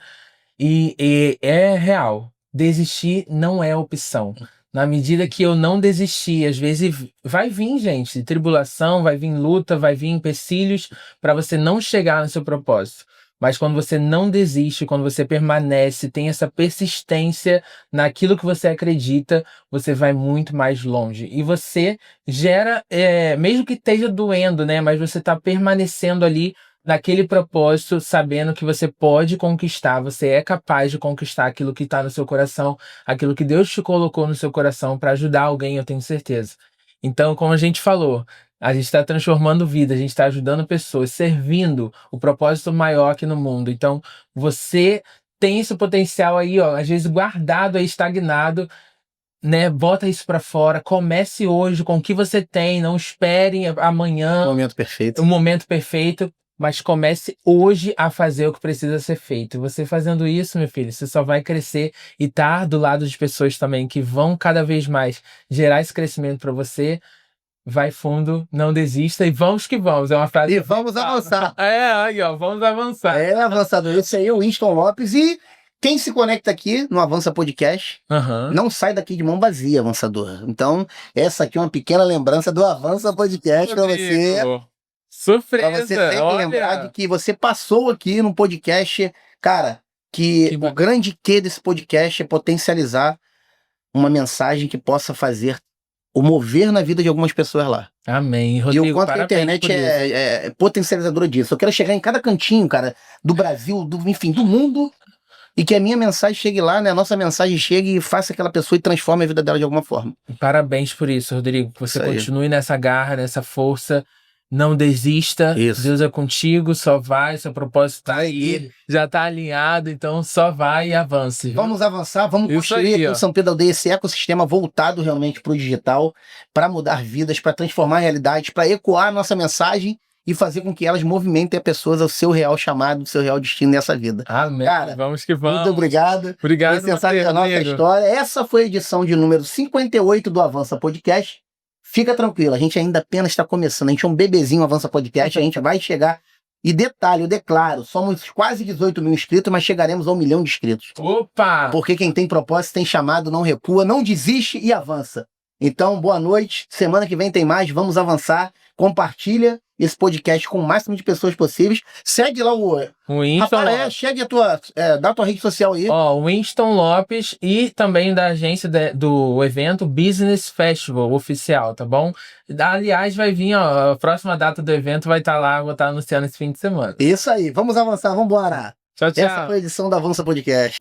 E é real. Desistir não é opção. Na medida que eu não desistir, às vezes vai vir, gente, tribulação, vai vir luta, vai vir empecilhos para você não chegar no seu propósito. Mas quando você não desiste, quando você permanece, tem essa persistência naquilo que você acredita, você vai muito mais longe. E você gera, mesmo que esteja doendo, né? Mas você está permanecendo ali naquele propósito, sabendo que você pode conquistar, você é capaz de conquistar aquilo que está no seu coração, aquilo que Deus te colocou no seu coração para ajudar alguém, eu tenho certeza. Então, como a gente falou, a gente está transformando vida, a gente está ajudando pessoas, servindo o propósito maior aqui no mundo. Então, você tem esse potencial aí, ó, às vezes guardado aí, estagnado, né? Bota isso para fora, comece hoje com o que você tem, não espere amanhã, Momento perfeito. o momento perfeito, mas comece hoje a fazer o que precisa ser feito. Você fazendo isso, meu filho, você só vai crescer e estar do lado de pessoas também que vão cada vez mais gerar esse crescimento para você. Vai fundo, não desista e vamos que vamos. É uma frase. E vamos avançar. Aí, ó, vamos avançar. Avançador. Esse aí é o Winston Lopes. E quem se conecta aqui no Avança Podcast, não sai daqui de mão vazia, avançador. Então, essa aqui é uma pequena lembrança do Avança Podcast para você. Surpresa! Pra você sempre lembrar de que você passou aqui no podcast, cara, que o grande quê desse podcast é potencializar uma mensagem que possa fazer o mover na vida de algumas pessoas lá. Amém. Rodrigo, e o quanto a internet é potencializadora disso. Eu quero chegar em cada cantinho, cara, do Brasil, enfim, do mundo, e que a minha mensagem chegue lá, né? A nossa mensagem chegue e faça aquela pessoa e transforme a vida dela de alguma forma. Parabéns por isso, Rodrigo. Que você Isso aí. continue nessa garra, nessa força. Não desista. Isso. Deus é contigo, só vai. Seu propósito tá aí. Já tá alinhado, então só vai e avance. Viu? Vamos avançar, vamos Isso construir aí, aqui o São Pedro Aldeia, esse ecossistema voltado realmente para o digital, para mudar vidas, para transformar realidades, para ecoar a nossa mensagem e fazer com que elas movimentem as pessoas ao seu real chamado, ao seu real destino nessa vida. Amém. Cara, vamos que vamos. Muito obrigado. Obrigado por sensacional a nossa história. Essa foi a edição de número 58 do Avança Podcast. Fica tranquilo, a gente ainda apenas está começando. A gente é um bebezinho Avança Podcast, a gente vai chegar. E detalhe, eu declaro, somos quase 18 mil inscritos, mas chegaremos a 1 milhão de inscritos. Opa! Porque quem tem propósito, tem chamado, não recua, não desiste e avança. Então, boa noite. Semana que vem tem mais, vamos avançar. Compartilha esse podcast com o máximo de pessoas possíveis. Segue lá o Winston Rapaz, segue dá a tua rede social aí. Ó, Winston Lopes e também da agência do evento Business Festival oficial, tá bom? Aliás, vai vir, ó, a próxima data do evento vai estar lá, vou estar anunciando esse fim de semana. Isso aí, vamos avançar, vamos embora. Tchau, tchau. Essa foi a edição da Avança Podcast.